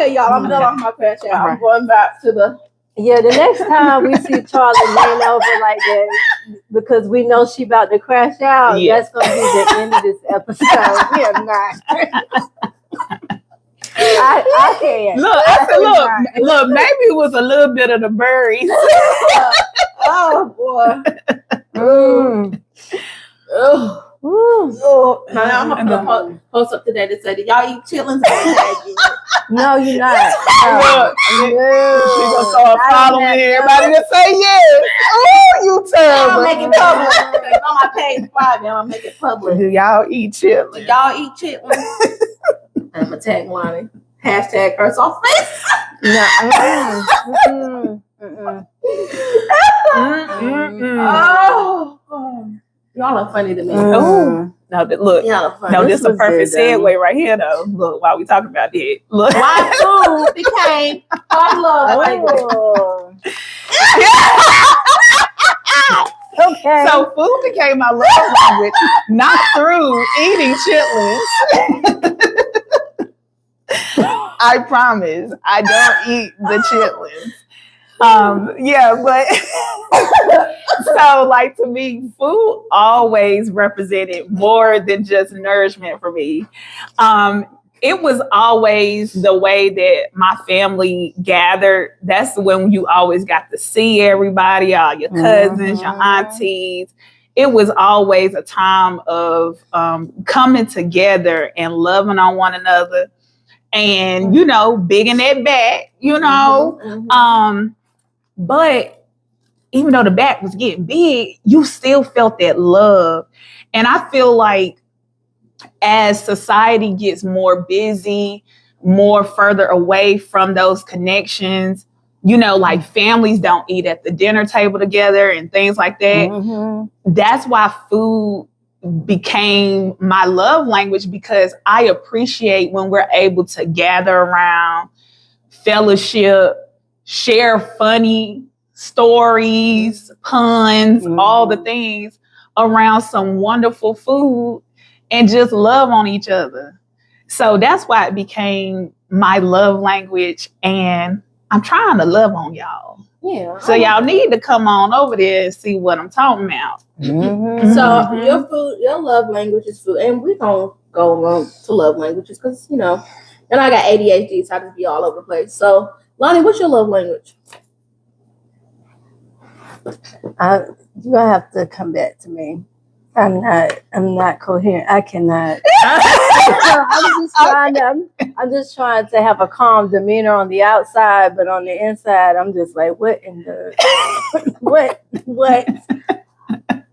Okay, y'all, I'm done off my crash out. All I'm going back to the. Yeah, the next time we see Charlie lean over like that, because we know she about to crash out, Yeah. that's going to be the end of this episode. We are not. I can't. Look, maybe it was a little bit of the berries. Oh boy. Oh. Ooh. Now I'm gonna post up today to say, did y'all eat chitlins? No, you're not. Look, she's gonna start following everybody to say yes. Oh, you I'm terrible. make it public. It's on my page private. I'm gonna make it public. Do y'all eat chitlins? Do y'all eat chitlins? I'm gonna tag Lonnie. Hashtag curse off face. Oh, y'all are funny to me. Oh, no, look. Y'all are funny. No, this is a perfect segue right here, though. Look, while we talking about it, look. Why food became our love language. Okay. So food became my love language, not through eating chitlins. I promise, I don't eat the chitlins. But so like to me, food always represented more than just nourishment for me. It was always the way that my family gathered. That's when you always got to see everybody, all your cousins, your aunties. It was always a time of coming together and loving on one another. And, bigging that back, but even though the back was getting big, you still felt that love. And I feel like as society gets more busy, more further away from those connections, like families don't eat at the dinner table together and things like that. That's why food became my love language, because I appreciate when we're able to gather around, fellowship, share funny stories, puns, all the things around some wonderful food and just love on each other. So that's why it became my love language, and I'm trying to love on y'all. Yeah. So y'all need to come on over there and see what I'm talking about. So your love language is food, and we're gonna go on to love languages because and I got ADHD, so I just be all over the place. So Lonnie, what's your love language? You're gonna have to come back to me. I'm not coherent. I cannot. I'm just trying to have a calm demeanor on the outside, but on the inside, I'm just like, what in the what?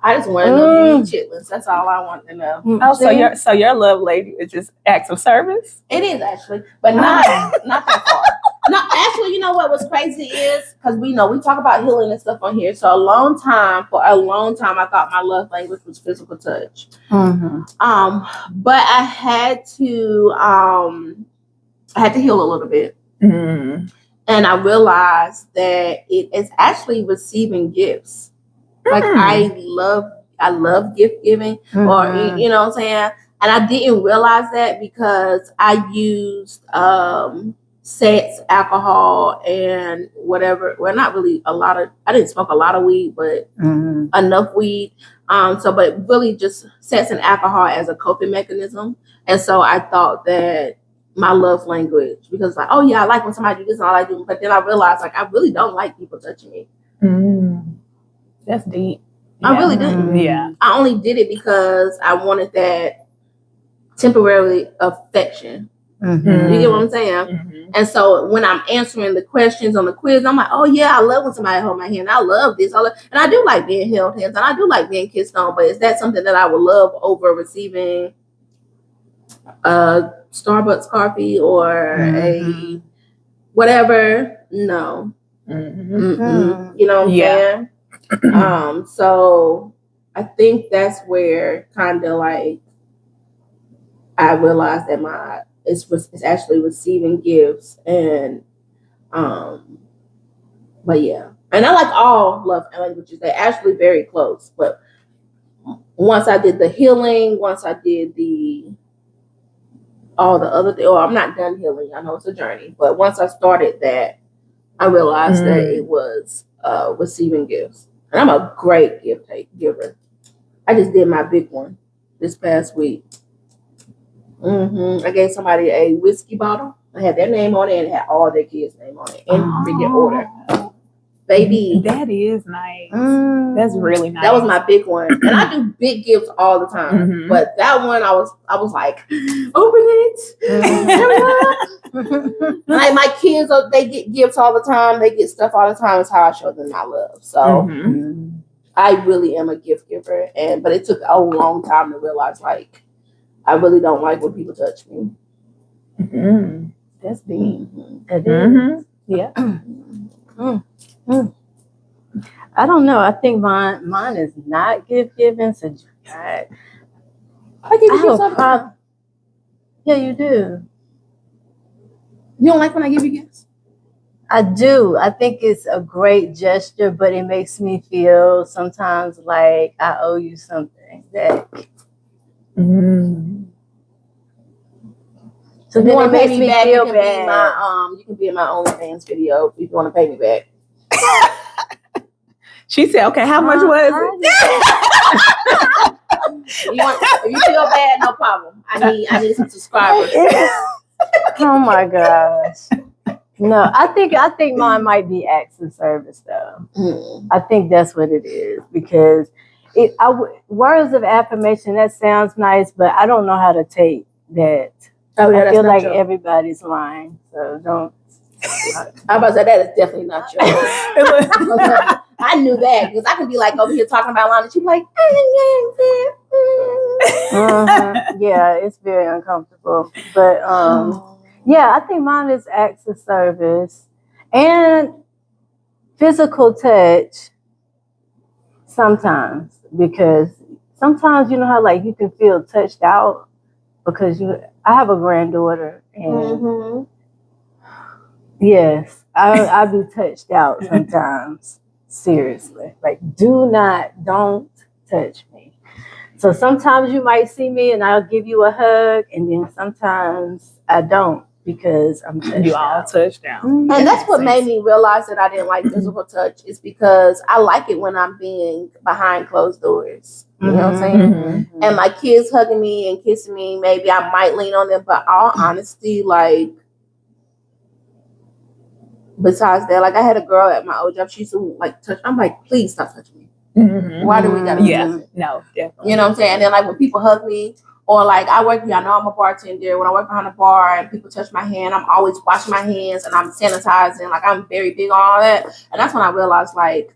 I just want to know you eat chitlins. That's all I want to know. Oh, so your love lady is just acts of service? It is actually, but not that far. No, actually, you know what was crazy is because we talk about healing and stuff on here. So for a long time, I thought my love language was physical touch. But I had to heal a little bit, and I realized that it is actually receiving gifts. Like I love gift giving, or you know what I'm saying. And I didn't realize that because I used sex, alcohol, and whatever. Well, not really a lot of. I didn't smoke a lot of weed, but enough weed. But really just sex and alcohol as a coping mechanism. And so I thought that my love language, because like, oh yeah, I like when somebody do this and I like it. But then I realized like I really don't like people touching me. That's deep. I really didn't. Yeah. I only did it because I wanted that temporary affection. You get what I'm saying? And so when I'm answering the questions on the quiz, I'm like, oh yeah, I love when somebody hold my hand. I love this. And I do like being held hands, and I do like being kissed on. But is that something that I would love over receiving a Starbucks coffee or a whatever? No. You know what I'm saying? So I think that's where kind of like I realized that it's actually receiving gifts, and but yeah, and I like all love languages. They're actually very close, but once I did the healing, once I did the all the other things. I'm not done healing. I know it's a journey, but once I started that, I realized that it was receiving gifts, and I'm a great giver. I just did my big one this past week. I gave somebody a whiskey bottle. I had their name on it and it had all their kids' name on it in freaking order. Baby, that is nice. That's really nice. That was my big one, and I do big gifts all the time. But that one, I was like, open it. Like my kids, they get gifts all the time. They get stuff all the time. It's how I show them my love. So I really am a gift giver, but it took a long time to realize like I really don't like when people touch me. That's deep. Yeah. I don't know. I think mine is not gift giving. So I give you gifts all the time. Yeah, you do. You don't like when I give you gifts? I do. I think it's a great gesture, but it makes me feel sometimes like I owe you something back. So if then you it want to pay makes me me back, feel you bad. can be in my OnlyFans video if you want to pay me back. She said, "Okay, how much was it?" If you feel bad, no problem. I need some subscribers. Oh my gosh. No, I think mine might be acts of service though. I think that's what it is because words of affirmation, that sounds nice, but I don't know how to take that. Oh, yeah, I feel like everybody's lying, so don't. I was about to say that is definitely not yours. I knew that because I could be like over here talking about line and she'd be like, yeah, it's very uncomfortable. But yeah, I think mine is acts of service and physical touch sometimes because sometimes you know how like you can feel touched out because I have a granddaughter and yes, I be touched out sometimes. Seriously, like don't touch me. So sometimes you might see me and I'll give you a hug, and then sometimes I don't because I'm touched You all touched down. And that's what made me realize that I didn't like physical touch is because I like it when I'm being behind closed doors. You know what I'm saying? And my kids hugging me and kissing me, maybe I might lean on them, but all honesty, like besides that, like I had a girl at my old job, she used to like touch. I'm like, please stop touching me. Why do we gotta do this? No, definitely. You know what I'm saying? And then like when people hug me, or like I work, I know I'm a bartender. When I work behind a bar and people touch my hand, I'm always washing my hands and I'm sanitizing. Like I'm very big on all that. And that's when I realized like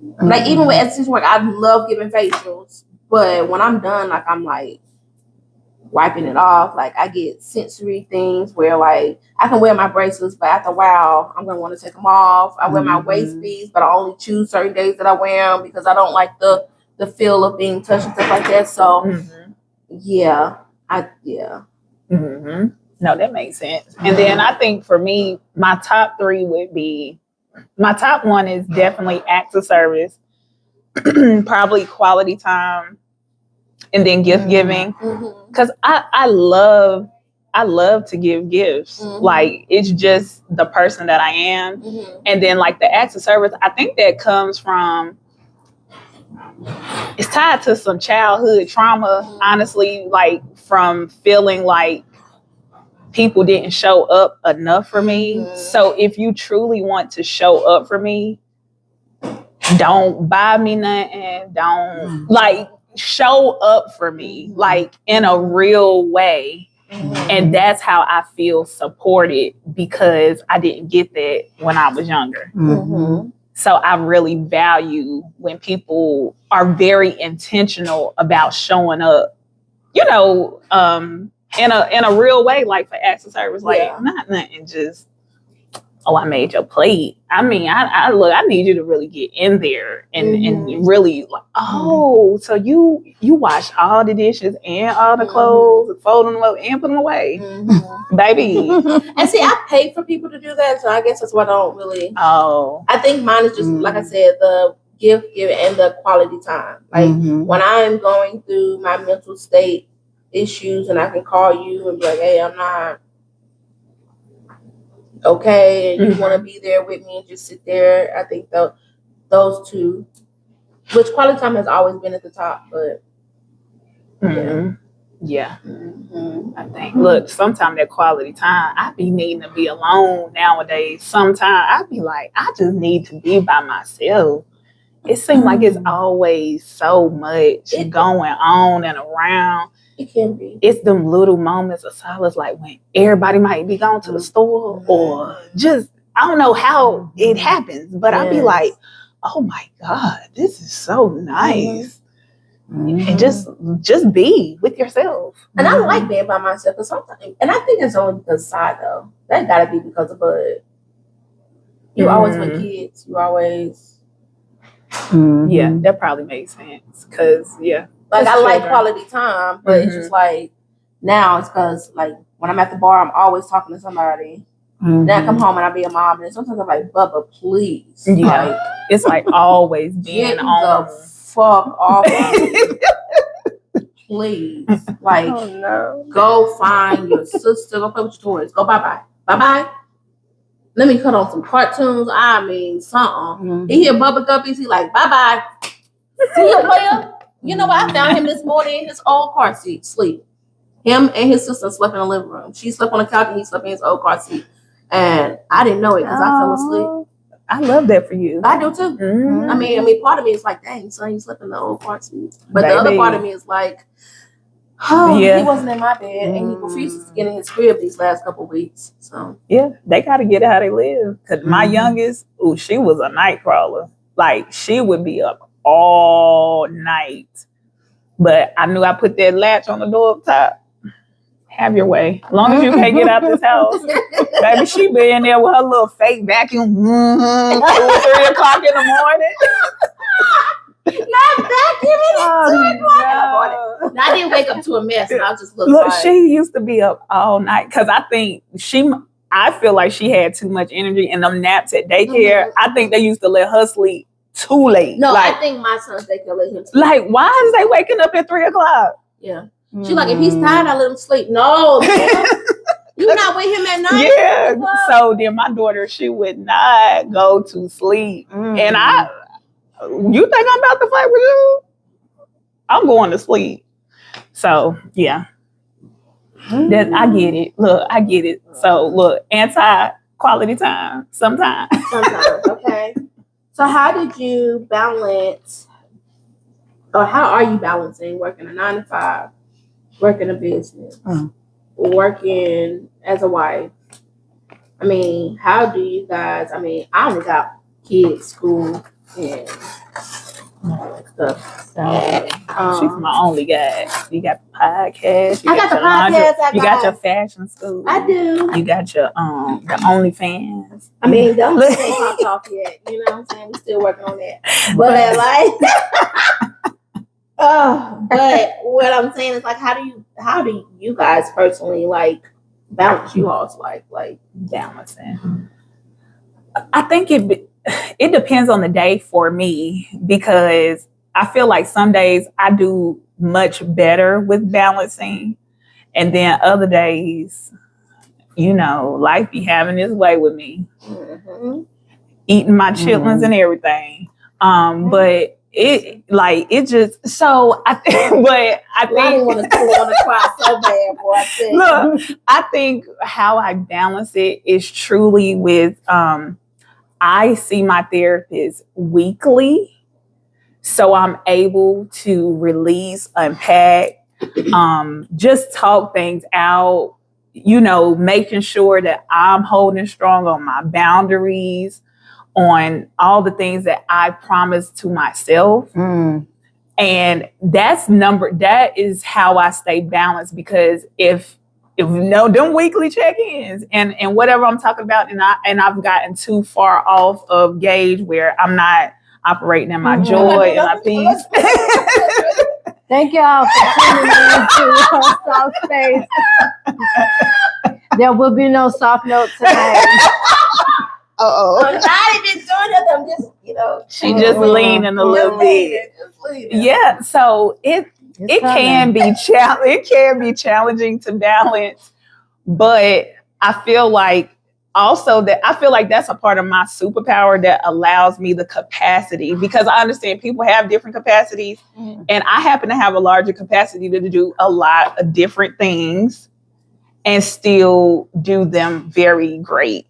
even with esthetician work, I love giving facials, but when I'm done, like I'm like wiping it off. Like I get sensory things where like I can wear my bracelets, but after a while I'm gonna want to take them off. I wear my waist beads, but I only choose certain days that I wear them because I don't like the feel of being touched and stuff like that. So No, that makes sense. And then I think for me, my top three would be, my top one is definitely acts of service, probably quality time, and then gift giving. Because I love to give gifts. Like it's just the person that I am. And then like the acts of service, I think that comes from, it's tied to some childhood trauma, honestly, like from feeling like people didn't show up enough for me. So if you truly want to show up for me, don't buy me nothing. Don't like show up for me like in a real way. And that's how I feel supported because I didn't get that when I was younger. So I really value when people are very intentional about showing up, you know, in a real way, like for acts of service, like not nothing just, oh, I made your plate. I mean, I look, I need you to really get in there and really like, oh, so you wash all the dishes and all the clothes and fold them up and put them away, baby. And see, I pay for people to do that, so I guess that's what I don't really. Oh, I think mine is just like I said, the gift giving and the quality time. Like when I'm going through my mental state issues and I can call you and be like, hey, I'm not okay, and you want to be there with me and just sit there. I think those two, which quality time has always been at the top, but yeah. I think, look, sometimes that quality time, I be needing to be alone nowadays. Sometimes I be like, I just need to be by myself. It seems like it's always so much going on and around. It can be. It's them little moments of silence, like when everybody might be going to the store or just, I don't know how it happens, but I be like, oh my God, this is so nice. And just be with yourself. And I like being by myself, but sometimes, and I think it's on the side though. That gotta be because of Bud. You always with kids. You always. Yeah, that probably makes sense. Cause like I like quality time, but it's just like now it's because like when I'm at the bar, I'm always talking to somebody. Then I come home and I be a mom, and sometimes I'm like, Bubba, please. Yeah, like, it's like always being on. The fuck off. Please. Like, go find your sister. Go play with your toys. Go bye-bye. Bye-bye. Let me cut on some cartoons. I mean, something. He hear Bubba Guppies. He like, bye-bye. See you, player. You know what? I found him this morning in his old car seat, sleep. Him and his sister slept in the living room. She slept on the couch and he slept in his old car seat. And I didn't know it because I fell asleep. I love that for you. I do too. I mean, part of me is like, dang, son, you slept in the old car seat. But the other part of me is like, oh, he wasn't in my bed, and he refuses to get in his crib these last couple of weeks. So they got to get it how they live. Cause my youngest, she was a night crawler. Like she would be up all night. But I knew I put that latch on the door up top. Have your way. As long as you can't get out this house. Baby, she be in there with her little fake vacuum 2 or 3 o'clock in the morning. Not vacuuming at 2 o'clock in the morning. I didn't wake up to a mess, and I just looked like... She used to be up all night because I think I feel like she had too much energy in them naps at daycare. I think they used to let her sleep too late. No, I think my son's daycare let him sleep. Like, why is they waking up at 3 o'clock? Yeah. She's like, if he's tired, I let him sleep. No, you're not with him at night. Yeah. So then my daughter, she would not go to sleep. And you think I'm about to fight with you? I'm going to sleep. So yeah. That I get it. Look, I get it. So look, anti-quality time sometimes. Okay. So how did you balance, or how are you balancing working a 9-to-5? Working a business, working as a wife. I mean, how do you guys? I mean, I only got kids, school, and stuff. So, she's my only guy. You got the podcast. I got the podcast. You got your fashion school. I do. You got your the OnlyFans. I mean, the OnlyFans ain't popped off yet. You know what I'm saying? We're still working on that. But like. But what I'm saying is like, how do you guys personally like balance you all's life, like balancing? I think it depends on the day for me, because I feel like some days I do much better with balancing, and then other days, life be having its way with me, eating my chitlins and everything. But it just so I think I didn't want to cry so bad, boy. Look, I think how I balance it is truly with I see my therapist weekly, so I'm able to release, unpack, just talk things out, making sure that I'm holding strong on my boundaries, on all the things that I promised to myself. And that is how I stay balanced, because if them weekly check-ins and whatever I'm talking about, and I've gotten too far off of gauge where I'm not operating in my joy and my peace. Thank y'all for tuning in to our soft space. There will be no soft note tonight. I'm not even doing it. I'm just, she just leaning a little bit. Yeah. So it can be challenging to balance, but I feel like that's a part of my superpower that allows me the capacity, because I understand people have different capacities, and I happen to have a larger capacity to do a lot of different things and still do them very great.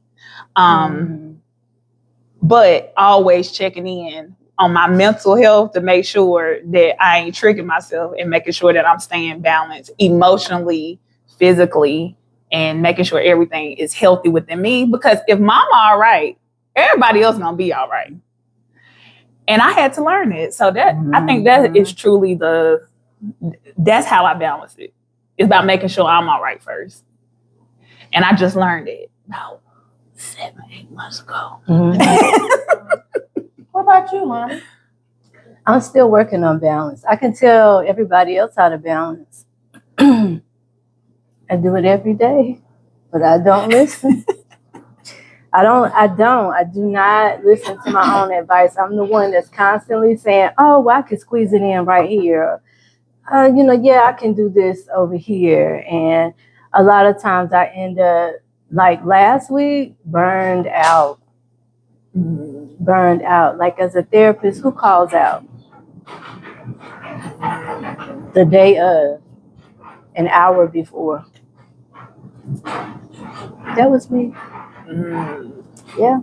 But always checking in on my mental health to make sure that I ain't tricking myself, and making sure that I'm staying balanced emotionally, physically, and making sure everything is healthy within me. Because if mama all right, everybody else gonna be all right. And I had to learn it. So that I think that is truly that's how I balance it. It's about making sure I'm all right first. And I just learned it about 7-8 months ago. What about you, Mom? I'm still working on balance. I can tell everybody else how to balance. I do it every day, but I don't listen. I do not listen to my own advice. I'm the one that's constantly saying, oh, well, I could squeeze it in right here. I can do this over here. And a lot of times I end up, like last week, burned out. Like as a therapist, who calls out? The day of, an hour before. That was me. Yeah.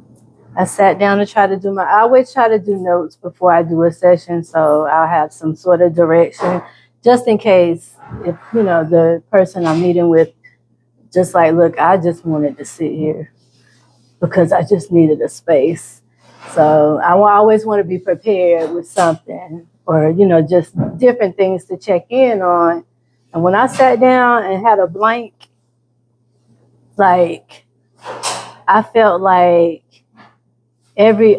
I sat down to I always try to do notes before I do a session, so I'll have some sort of direction, just in case if, the person I'm meeting with, just like, look, I just wanted to sit here because I just needed a space. So I always want to be prepared with something, or, just different things to check in on. And when I sat down and had a blank, like, I felt like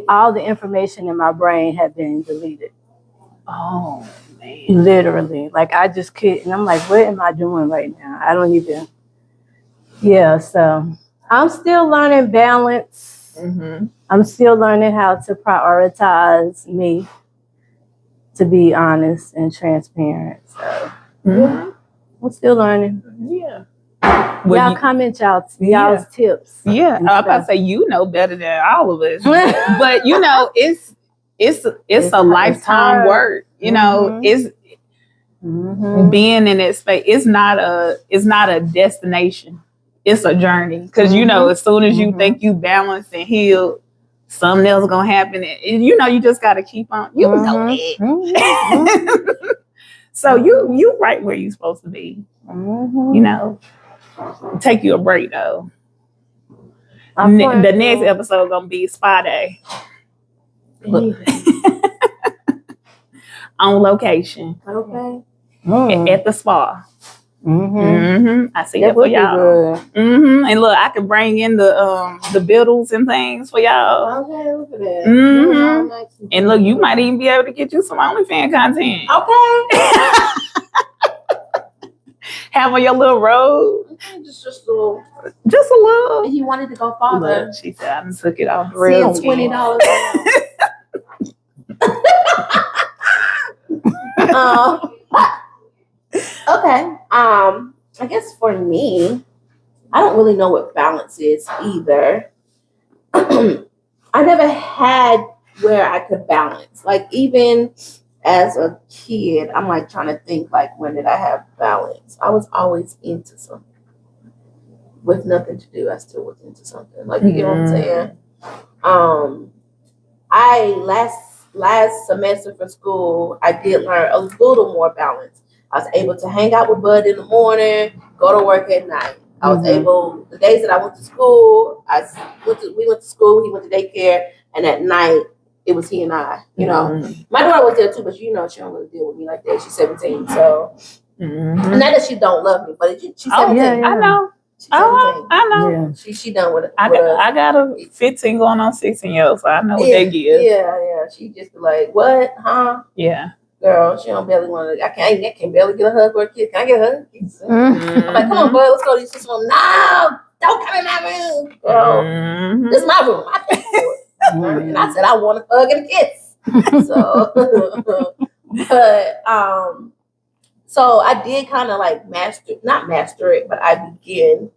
all the information in my brain had been deleted. Oh, man. Literally. Like, I just couldn't. I'm like, what am I doing right now? I don't even. Yeah, so I'm still learning balance. I'm still learning how to prioritize me, to be honest and transparent. So, yeah, I'm still learning. Yeah. Y'all comment y'all's tips. Yeah, I'm about to say, better than all of us. But it's a lifetime work. It's being in that space. It's not a destination. It's a journey. Because as soon as you think you balanced and healed, something else gonna happen. And you just gotta keep on. You know it. So you right where you're supposed to be. Take you a break though. The next episode gonna be spa day. On location. Okay. At the spa. I see that for y'all. And look, I can bring in the biddles and things for y'all. Okay, look at that. And look, you might even be able to get you some OnlyFans content. Okay. Have on your little robe. Just a little. Just a little. And he wanted to go farther. Look, she said, I took it off the rail. $20. Okay. I guess for me, I don't really know what balance is either. I never had where I could balance. Like, even as a kid, I'm like trying to think, like, when did I have balance? I was always into something. With nothing to do, I still was into something. Like, you get what I'm saying? I last semester for school, I did learn a little more balance. I was able to hang out with Bud in the morning, go to work at night. I was able, the days that I went to school, we went to school, he went to daycare, and at night, it was he and I, My daughter was there too, but she don't really deal with me like that. She's 17, so. Not that she don't love me, but she's 17. Yeah. I know. I know. Yeah. She done with it. I got a 15 going on 16-year-old, so I know what they give. Yeah. She just be like, what? Huh? Yeah. Girl, she don't barely want to. I can't barely get a hug or a kiss. Can I get a hug? I'm like, come on, boy, let's go to this room. No, don't come in my room. Girl, this is my room. I paid for it. And I said I want a hug and a kiss. So I did kind of like not master it, but I begin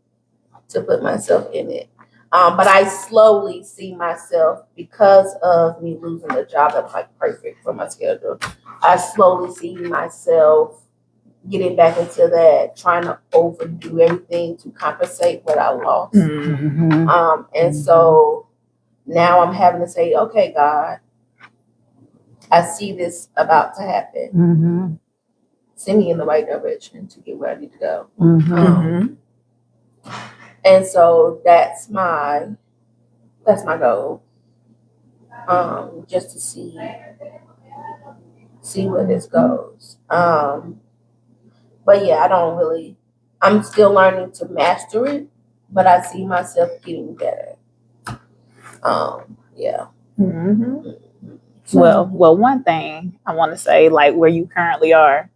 to put myself in it. But I slowly see myself, because of me losing a job that was like perfect for my schedule. I slowly see myself getting back into that, trying to overdo everything to compensate what I lost. And so now I'm having to say, okay, God, I see this about to happen. Send me in the right direction to get where I need to go. And so that's my goal. Just to see where this goes. But yeah, I'm still learning to master it, but I see myself getting better. Yeah. Well, one thing I want to say, like where you currently are,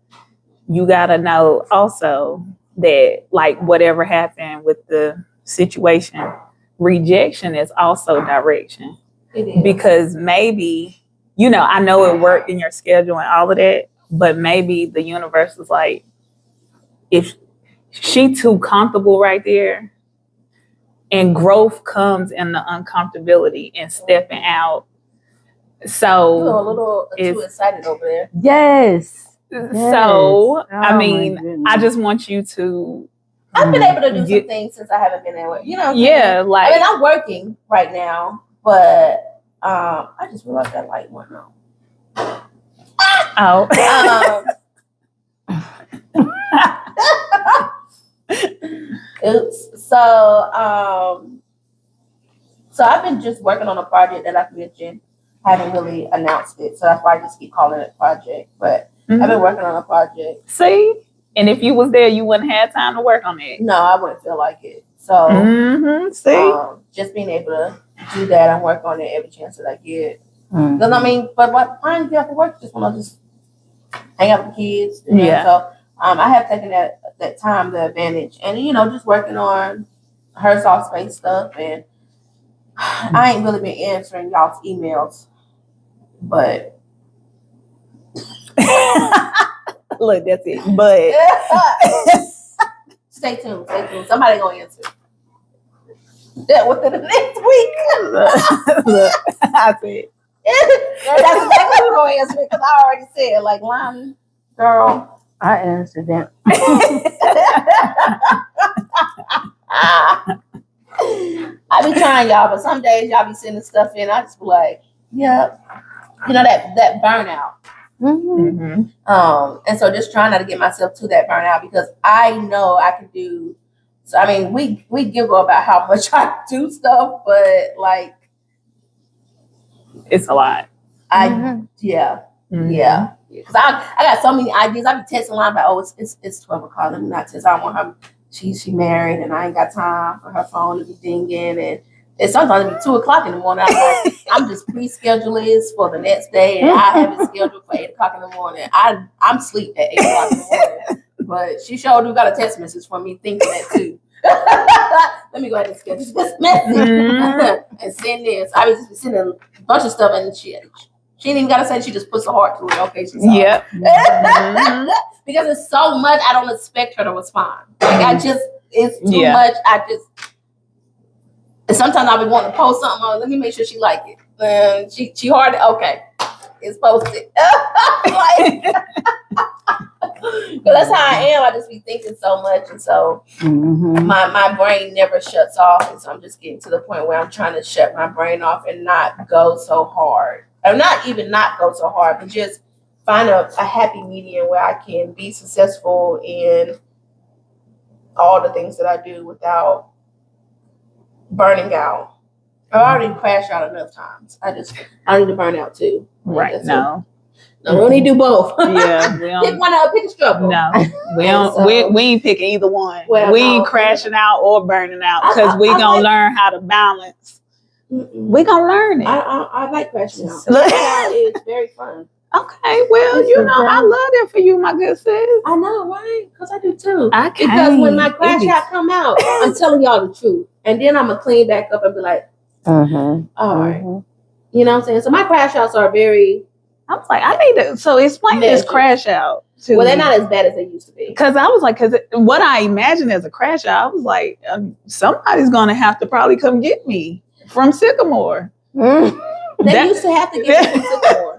you got to know also that like whatever happened with the situation, rejection is also direction. It is. Because maybe, I know it worked in your schedule and all of that, but maybe the universe was like, if she too comfortable right there, and growth comes in the uncomfortability and stepping out. So you're a little too excited over there. Yes. So, I mean, I just want you to. I've been able to do some things since I haven't been at work. Yeah, like. I mean, I'm working right now, but I just realized that light went on. Oh. Oops. So I've been just working on a project that I've mentioned. I haven't really announced it, so that's why I just keep calling it project. But I've been working on a project. See? And if you was there, you wouldn't have time to work on it. No, I wouldn't feel like it. So see? Just being able to do that and work on it every chance that I get. Because I mean, but why do you have to work? Just want to just hang out with the kids. Yeah. So I have taken that time, the advantage, and just working on her soft space stuff, and I ain't really been answering y'all's emails, but look, that's it. But stay tuned. Somebody gonna answer. That within the next week. Look, I said. That's exactly who gonna answer it, because I already said, like, Lonnie, girl, I answered that. I be trying, y'all, but some days y'all be sending stuff in. I just be like, yep. That burnout. And so just trying not to get myself to that burnout, because I know I can do. So I mean, we giggle about how much I do stuff, but like, it's a lot. Yeah. Because I got so many ideas. I be texting line about, oh, it's 12 o'clock. Let me not text. I don't want her. She married, and I ain't got time for her phone to be dinging, and sometimes it be 2 o'clock in the morning. I'm just pre-schedule this for the next day, and I have it scheduled for 8 o'clock in the morning. I'm sleep at 8 o'clock in the morning, but she sure do got a text message from me thinking that too. Let me go ahead and schedule this message and send this. I was just sending a bunch of stuff, and she ain't even got to say. She just puts a heart to it. Okay, she's yep. Because it's so much, I don't expect her to respond. Like it's too much. And sometimes I'll be wanting to post something. Oh, let me make sure she like it. She hard. Okay, it's posted. Because that's how I am. I just be thinking so much, and so my brain never shuts off. And so I'm just getting to the point where I'm trying to shut my brain off and not go so hard. Or not go so hard, but just find a happy medium where I can be successful in all the things that I do without burning out. I've already crashed out enough times. I need to burn out too. Right. No, we don't need to do both. Yeah. We don't, pick one up, pick a struggle. No. We don't we ain't picking either one. Well, we ain't crashing out or burning out, because we gonna learn how to balance. We gonna learn it. I like crashing out. It's very fun. Okay, well, I love that for you, my good sis. I know, right? Because I do too. Because when my crash out come out, I'm telling y'all the truth, and then I'm gonna clean back up and be like, all right. You know what I'm saying? So my crash outs are very I was like, I need to. So explain this crash out. Well, they're not as bad as they used to be. Because I was like, what I imagined as a crash out, I was like, somebody's going to have to probably come get me from Sycamore. They used to have to get me from Sycamore.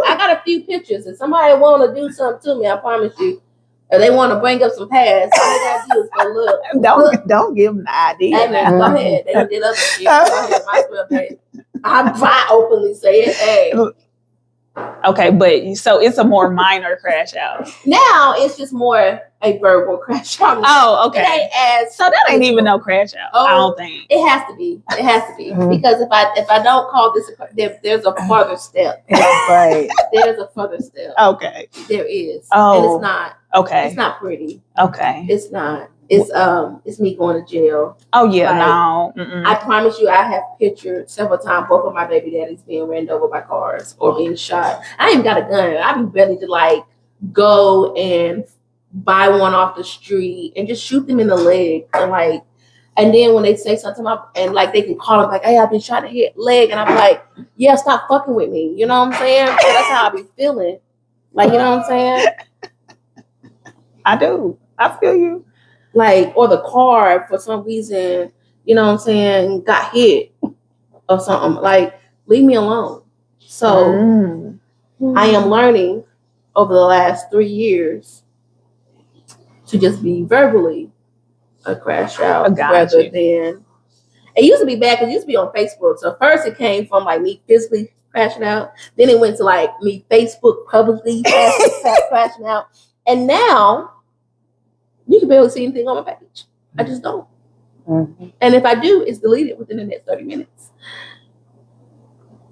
I got a few pictures. If somebody want to do something to me, I promise you, if they want to bring up some past, all they got to do is go look. Don't give them the idea. Hey, man, go ahead. They did other shit. Go ahead. Might as well pay. I openly say it. Hey. Okay, but so it's a more minor crash out. Now it's just more a verbal crash out. Oh, okay. So that ain't even no crash out. I don't think it has to be. It has to be because if I don't call this, there's a further step. Right. There's a further step. Okay. There is. Oh. And it's not. Okay. It's not pretty. Okay. It's not. It's me going to jail. Oh yeah, like, no. Mm-mm. I promise you, I have pictured several times both of my baby daddies being ran over by cars or being shot. I ain't even got a gun. I be ready to like go and buy one off the street and just shoot them in the leg and then when they say something and like they can call them like, hey, I've been shot in the leg, and I'm like, yeah, stop fucking with me. You know what I'm saying? So that's how I be feeling. Like, you know what I'm saying? I do. I feel you. Like, or the car for some reason, you know what I'm saying, got hit or something. Like, leave me alone. So I am learning over the last 3 years to just be verbally a crash out rather than it used to be bad because it used to be on Facebook. So first it came from like me physically crashing out. Then it went to like me Facebook publicly crashing out. And now you can barely see anything on my page. I just don't. Mm-hmm. And if I do, it's deleted within the next 30 minutes.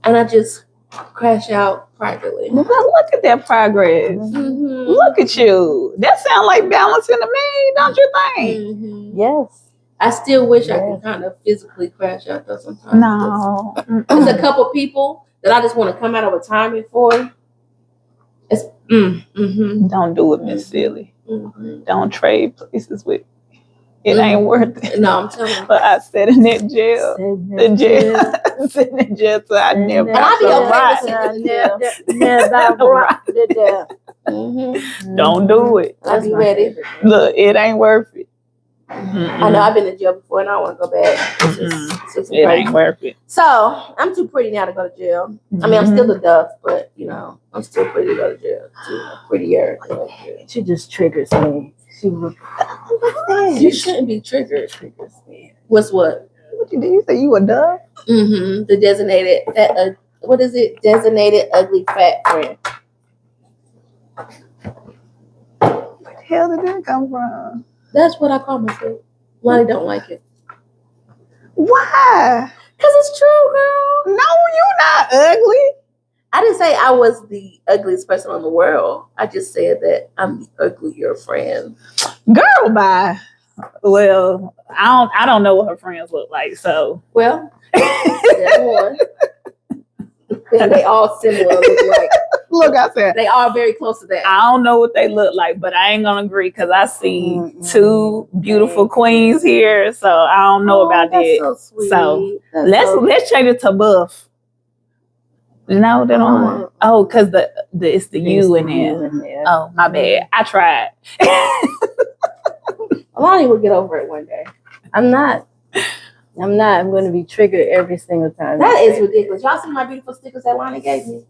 And I just crash out privately. Well, look at that progress. Mm-hmm. Look at you. That sounds like balancing to me, don't you think? Mm-hmm. Yes. I still wish I could kind of physically crash out though sometimes. No. There's a couple people that I just want to come out of retirement for. It's Don't do it, Miss Silly. Mm-hmm. Don't trade places with it. Ain't worth it. No, I'm telling you. But I sat in that jail. Sitting in jail, so I never. And I be okay with Don't do it. I'll be ready. Look, it ain't worth it. I know I've been in jail before and I want to go back. It ain't worth it. So I'm too pretty now to go to jail. I mean, I'm still the duff, but you know, I'm still pretty to go to jail. Prettier. She just triggers me. You shouldn't be triggered. What's what? What you do? You say you a dove? The designated what is it? Designated ugly fat friend. Where the hell did that come from? That's what I call myself. Lonnie don't like it. Why? Because it's true, girl. No, you're not ugly. I didn't say I was the ugliest person in the world. I just said that I'm the uglier friend. Girl, bye. Well, I don't know what her friends look like, so. Well, there's one. And they all similar. Look, I said they are very close to that. I don't know what they look like, but I ain't gonna agree because I see two beautiful queens here, so I don't know about that. So sweet. So let's change it to buff. No, they don't. Oh, because it's the U in there. Oh, my bad. I tried. Lonnie will get over it one day. I'm not. I'm going to be triggered every single time. That is ridiculous. Y'all see my beautiful stickers that Lonnie gave me?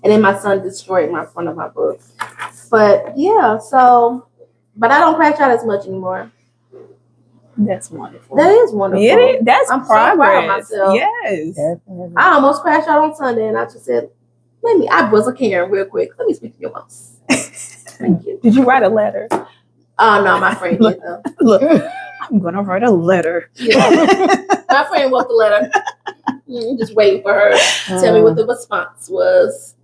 And then my son destroyed my front of my book. But yeah, but I don't crash out as much anymore. That's wonderful. That is wonderful. Yeah, that's I'm progress. so proud of myself. Yes. Definitely. I almost crashed out on Sunday and I just said, I was a Karen real quick. Let me speak to your boss. Thank you. Did you write a letter? Oh, no, my friend did though. Look, I'm going to write a letter. Yeah. My friend wrote the letter. Just waiting for her to tell me what the response was.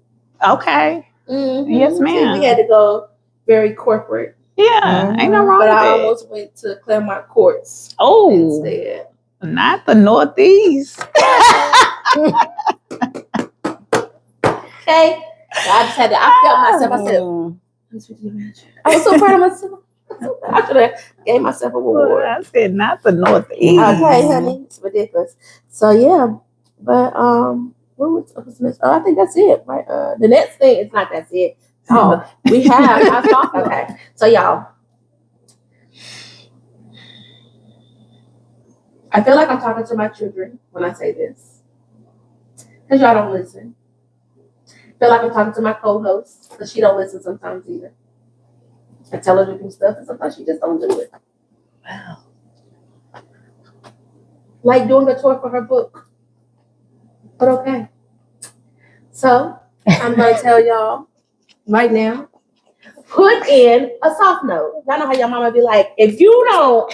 Okay. Mm-hmm. Yes, ma'am. So we had to go very corporate. Yeah, ain't no wrong with But I that. almost went to Claremont Courts instead. Not the Northeast. Okay. I felt myself. I was so proud of myself. I should have gave myself a reward. I said not the Northeast. Okay, honey. It's ridiculous. So yeah. But what's next? Oh, I think that's it. Right. The next thing is not that's it. Oh, we have our soft note. Okay. So y'all, I feel like I'm talking to my children when I say this. Because y'all don't listen. I feel like I'm talking to my co-host, because she don't listen sometimes either. I tell her to do stuff, and sometimes she just don't do it. Wow. Like doing a tour for her book. But okay. So, I'm going to tell y'all right now, put in a soft note. Y'all know how your mama be like, if you don't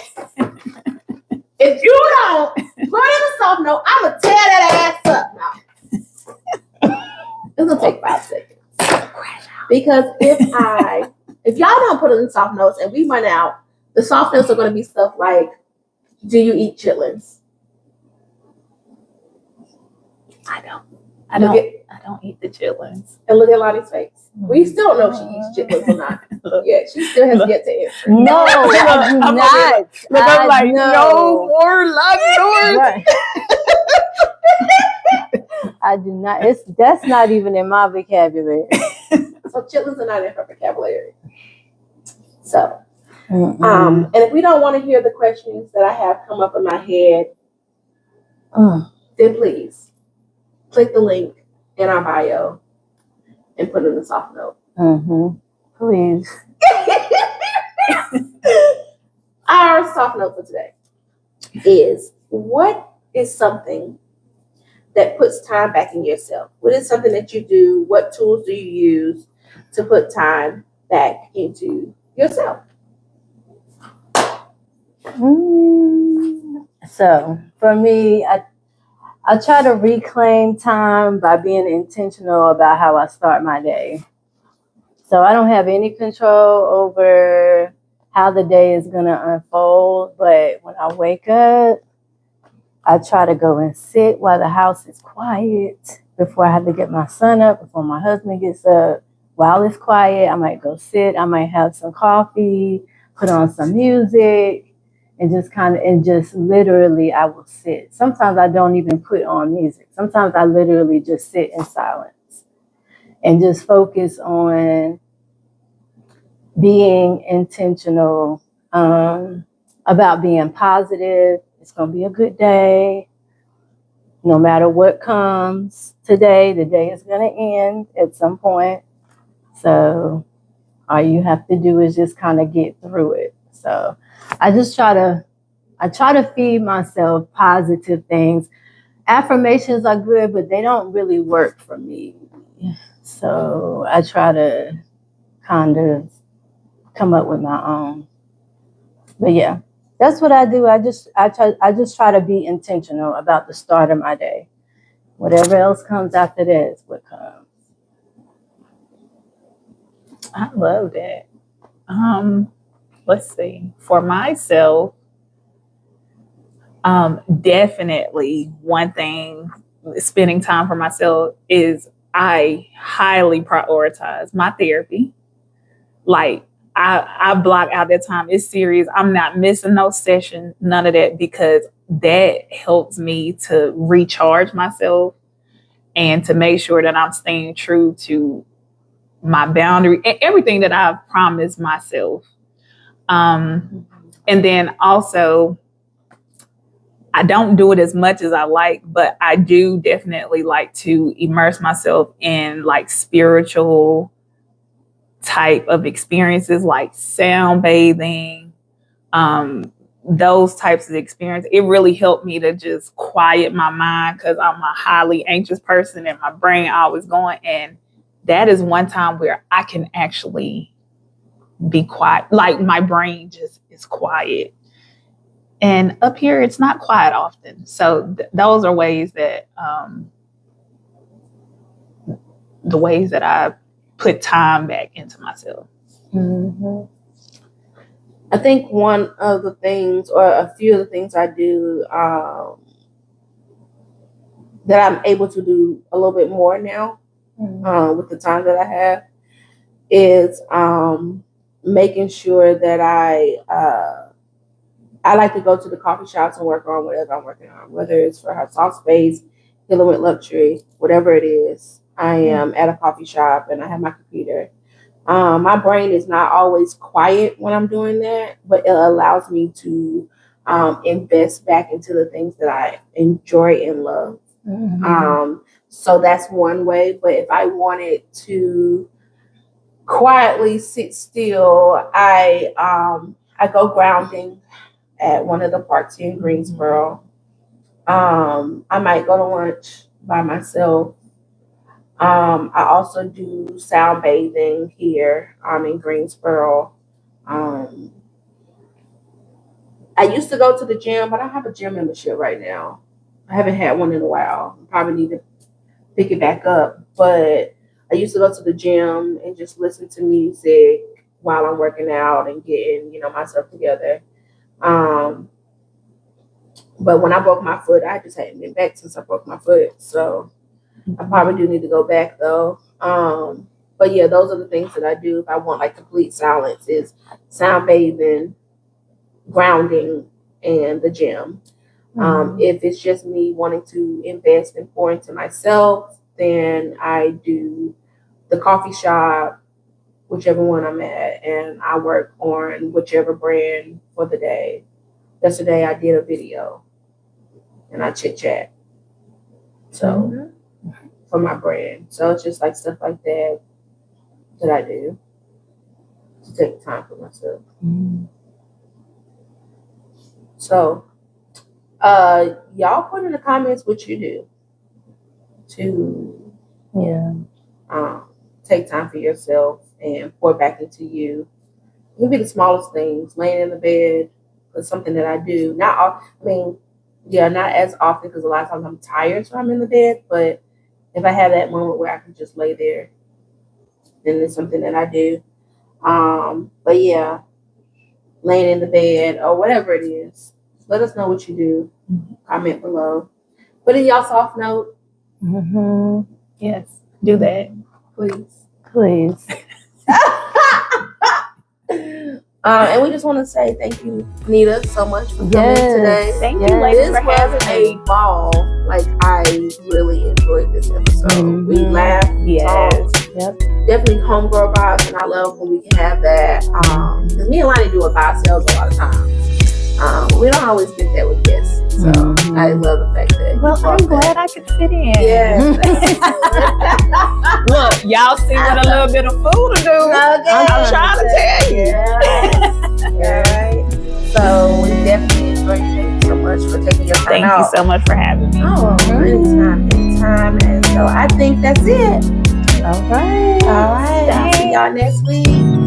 put in a soft note, I'm going to tear that ass up now. It's going to take 5 seconds. Because if y'all don't put in soft notes and we run out, the soft notes are going to be stuff like, do you eat chitlins? I don't eat the chitlins. And look at Lonnie's face. We still don't know if she eats chitlins or not. Yeah, she still has yet to answer. No, I do not. Look, I'm like, know. no more locked doors. Right. I do not. That's not even in my vocabulary. So chitlins are not in her vocabulary. So, and if we don't want to hear the questions that I have come up in my head, then please click the link in our bio and put in a soft note. Please. Our soft note for today is, what is something that puts time back in yourself? What is something that you do? What tools do you use to put time back into yourself? So for me, I try to reclaim time by being intentional about how I start my day. So I don't have any control over how the day is going to unfold. But when I wake up, I try to go and sit while the house is quiet before I have to get my son up, before my husband gets up. While it's quiet, I might go sit. I might have some coffee, put on some music, and just literally I will sit. Sometimes I don't even put on music. Sometimes I literally just sit in silence and just focus on being intentional about being positive. It's going to be a good day. No matter what comes today, the day is going to end at some point. So all you have to do is just kind of get through it. So I try to feed myself positive things. Affirmations are good, but they don't really work for me. So I try to kind of come up with my own. But yeah, that's what I do. I just try to be intentional about the start of my day. Whatever else comes after that is what comes. I love that. Let's see. For myself, definitely one thing, spending time for myself, is I highly prioritize my therapy. Like, I block out that time. It's serious. I'm not missing no session, none of that, because that helps me to recharge myself and to make sure that I'm staying true to my boundary and everything that I've promised myself. And then also, I don't do it as much as I like, but I do definitely like to immerse myself in like spiritual type of experiences, like sound bathing, those types of experiences. It really helped me to just quiet my mind, because I'm a highly anxious person and my brain always going. And that is one time where I can actually be quiet. Like, my brain just is quiet. And up here, it's not quiet often. So those are ways that, the ways that I put time back into myself. I think one of the things, or a few of the things I do that I'm able to do a little bit more now with the time that I have, is making sure that I like to go to the coffee shops and work on whatever I'm working on, whether it's for her soft space, Healing with Luxury, whatever it is. I am at a coffee shop and I have my computer. My brain is not always quiet when I'm doing that, but it allows me to invest back into the things that I enjoy and love. So that's one way. But if I wanted to quietly sit still, I go grounding at one of the parks here in Greensboro. I might go to lunch by myself. I also do sound bathing here in Greensboro. I used to go to the gym, but I don't have a gym membership right now. I haven't had one in a while. Probably need to pick it back up. But I used to go to the gym and just listen to music while I'm working out and getting, myself together. But when I broke my foot, I just hadn't been back since I broke my foot. So I probably do need to go back though. But yeah, those are the things that I do if I want like complete silence is sound bathing, grounding, and the gym. If it's just me wanting to invest and pour into myself, then I do the coffee shop, whichever one I'm at, and I work on whichever brand for the day. Yesterday I did a video and I chit chat. So for my brand. So it's just like stuff like that I do to take time for myself. So y'all put in the comments what you do to take time for yourself and pour back into you. It can be the smallest things, laying in the bed. It's something that I do. Not as often because a lot of times I'm tired, so I'm in the bed. But if I have that moment where I can just lay there, then it's something that I do. But yeah, laying in the bed or whatever it is, let us know what you do. Comment below. Put in y'all soft note. Yes, do that, please. And we just want to say thank you, Nita, so much for coming today. Thank you, ladies, for having me. A ball. Like, I really enjoyed this episode. We laughed, talked. Definitely homegirl vibes, and I love when we can have that. Because me and Lonnie do it by ourselves a lot of times. We don't always get that with guests. So I love the fact that. Well, I'm glad I could fit in. Yes. Look, y'all see what a little bit of food will do. I'm trying to tell you. Right. So we definitely enjoyed you. Thank you so much for taking your time out. Thank you so much for having me. Oh, anytime. And so I think that's it. All right. I'll see y'all next week.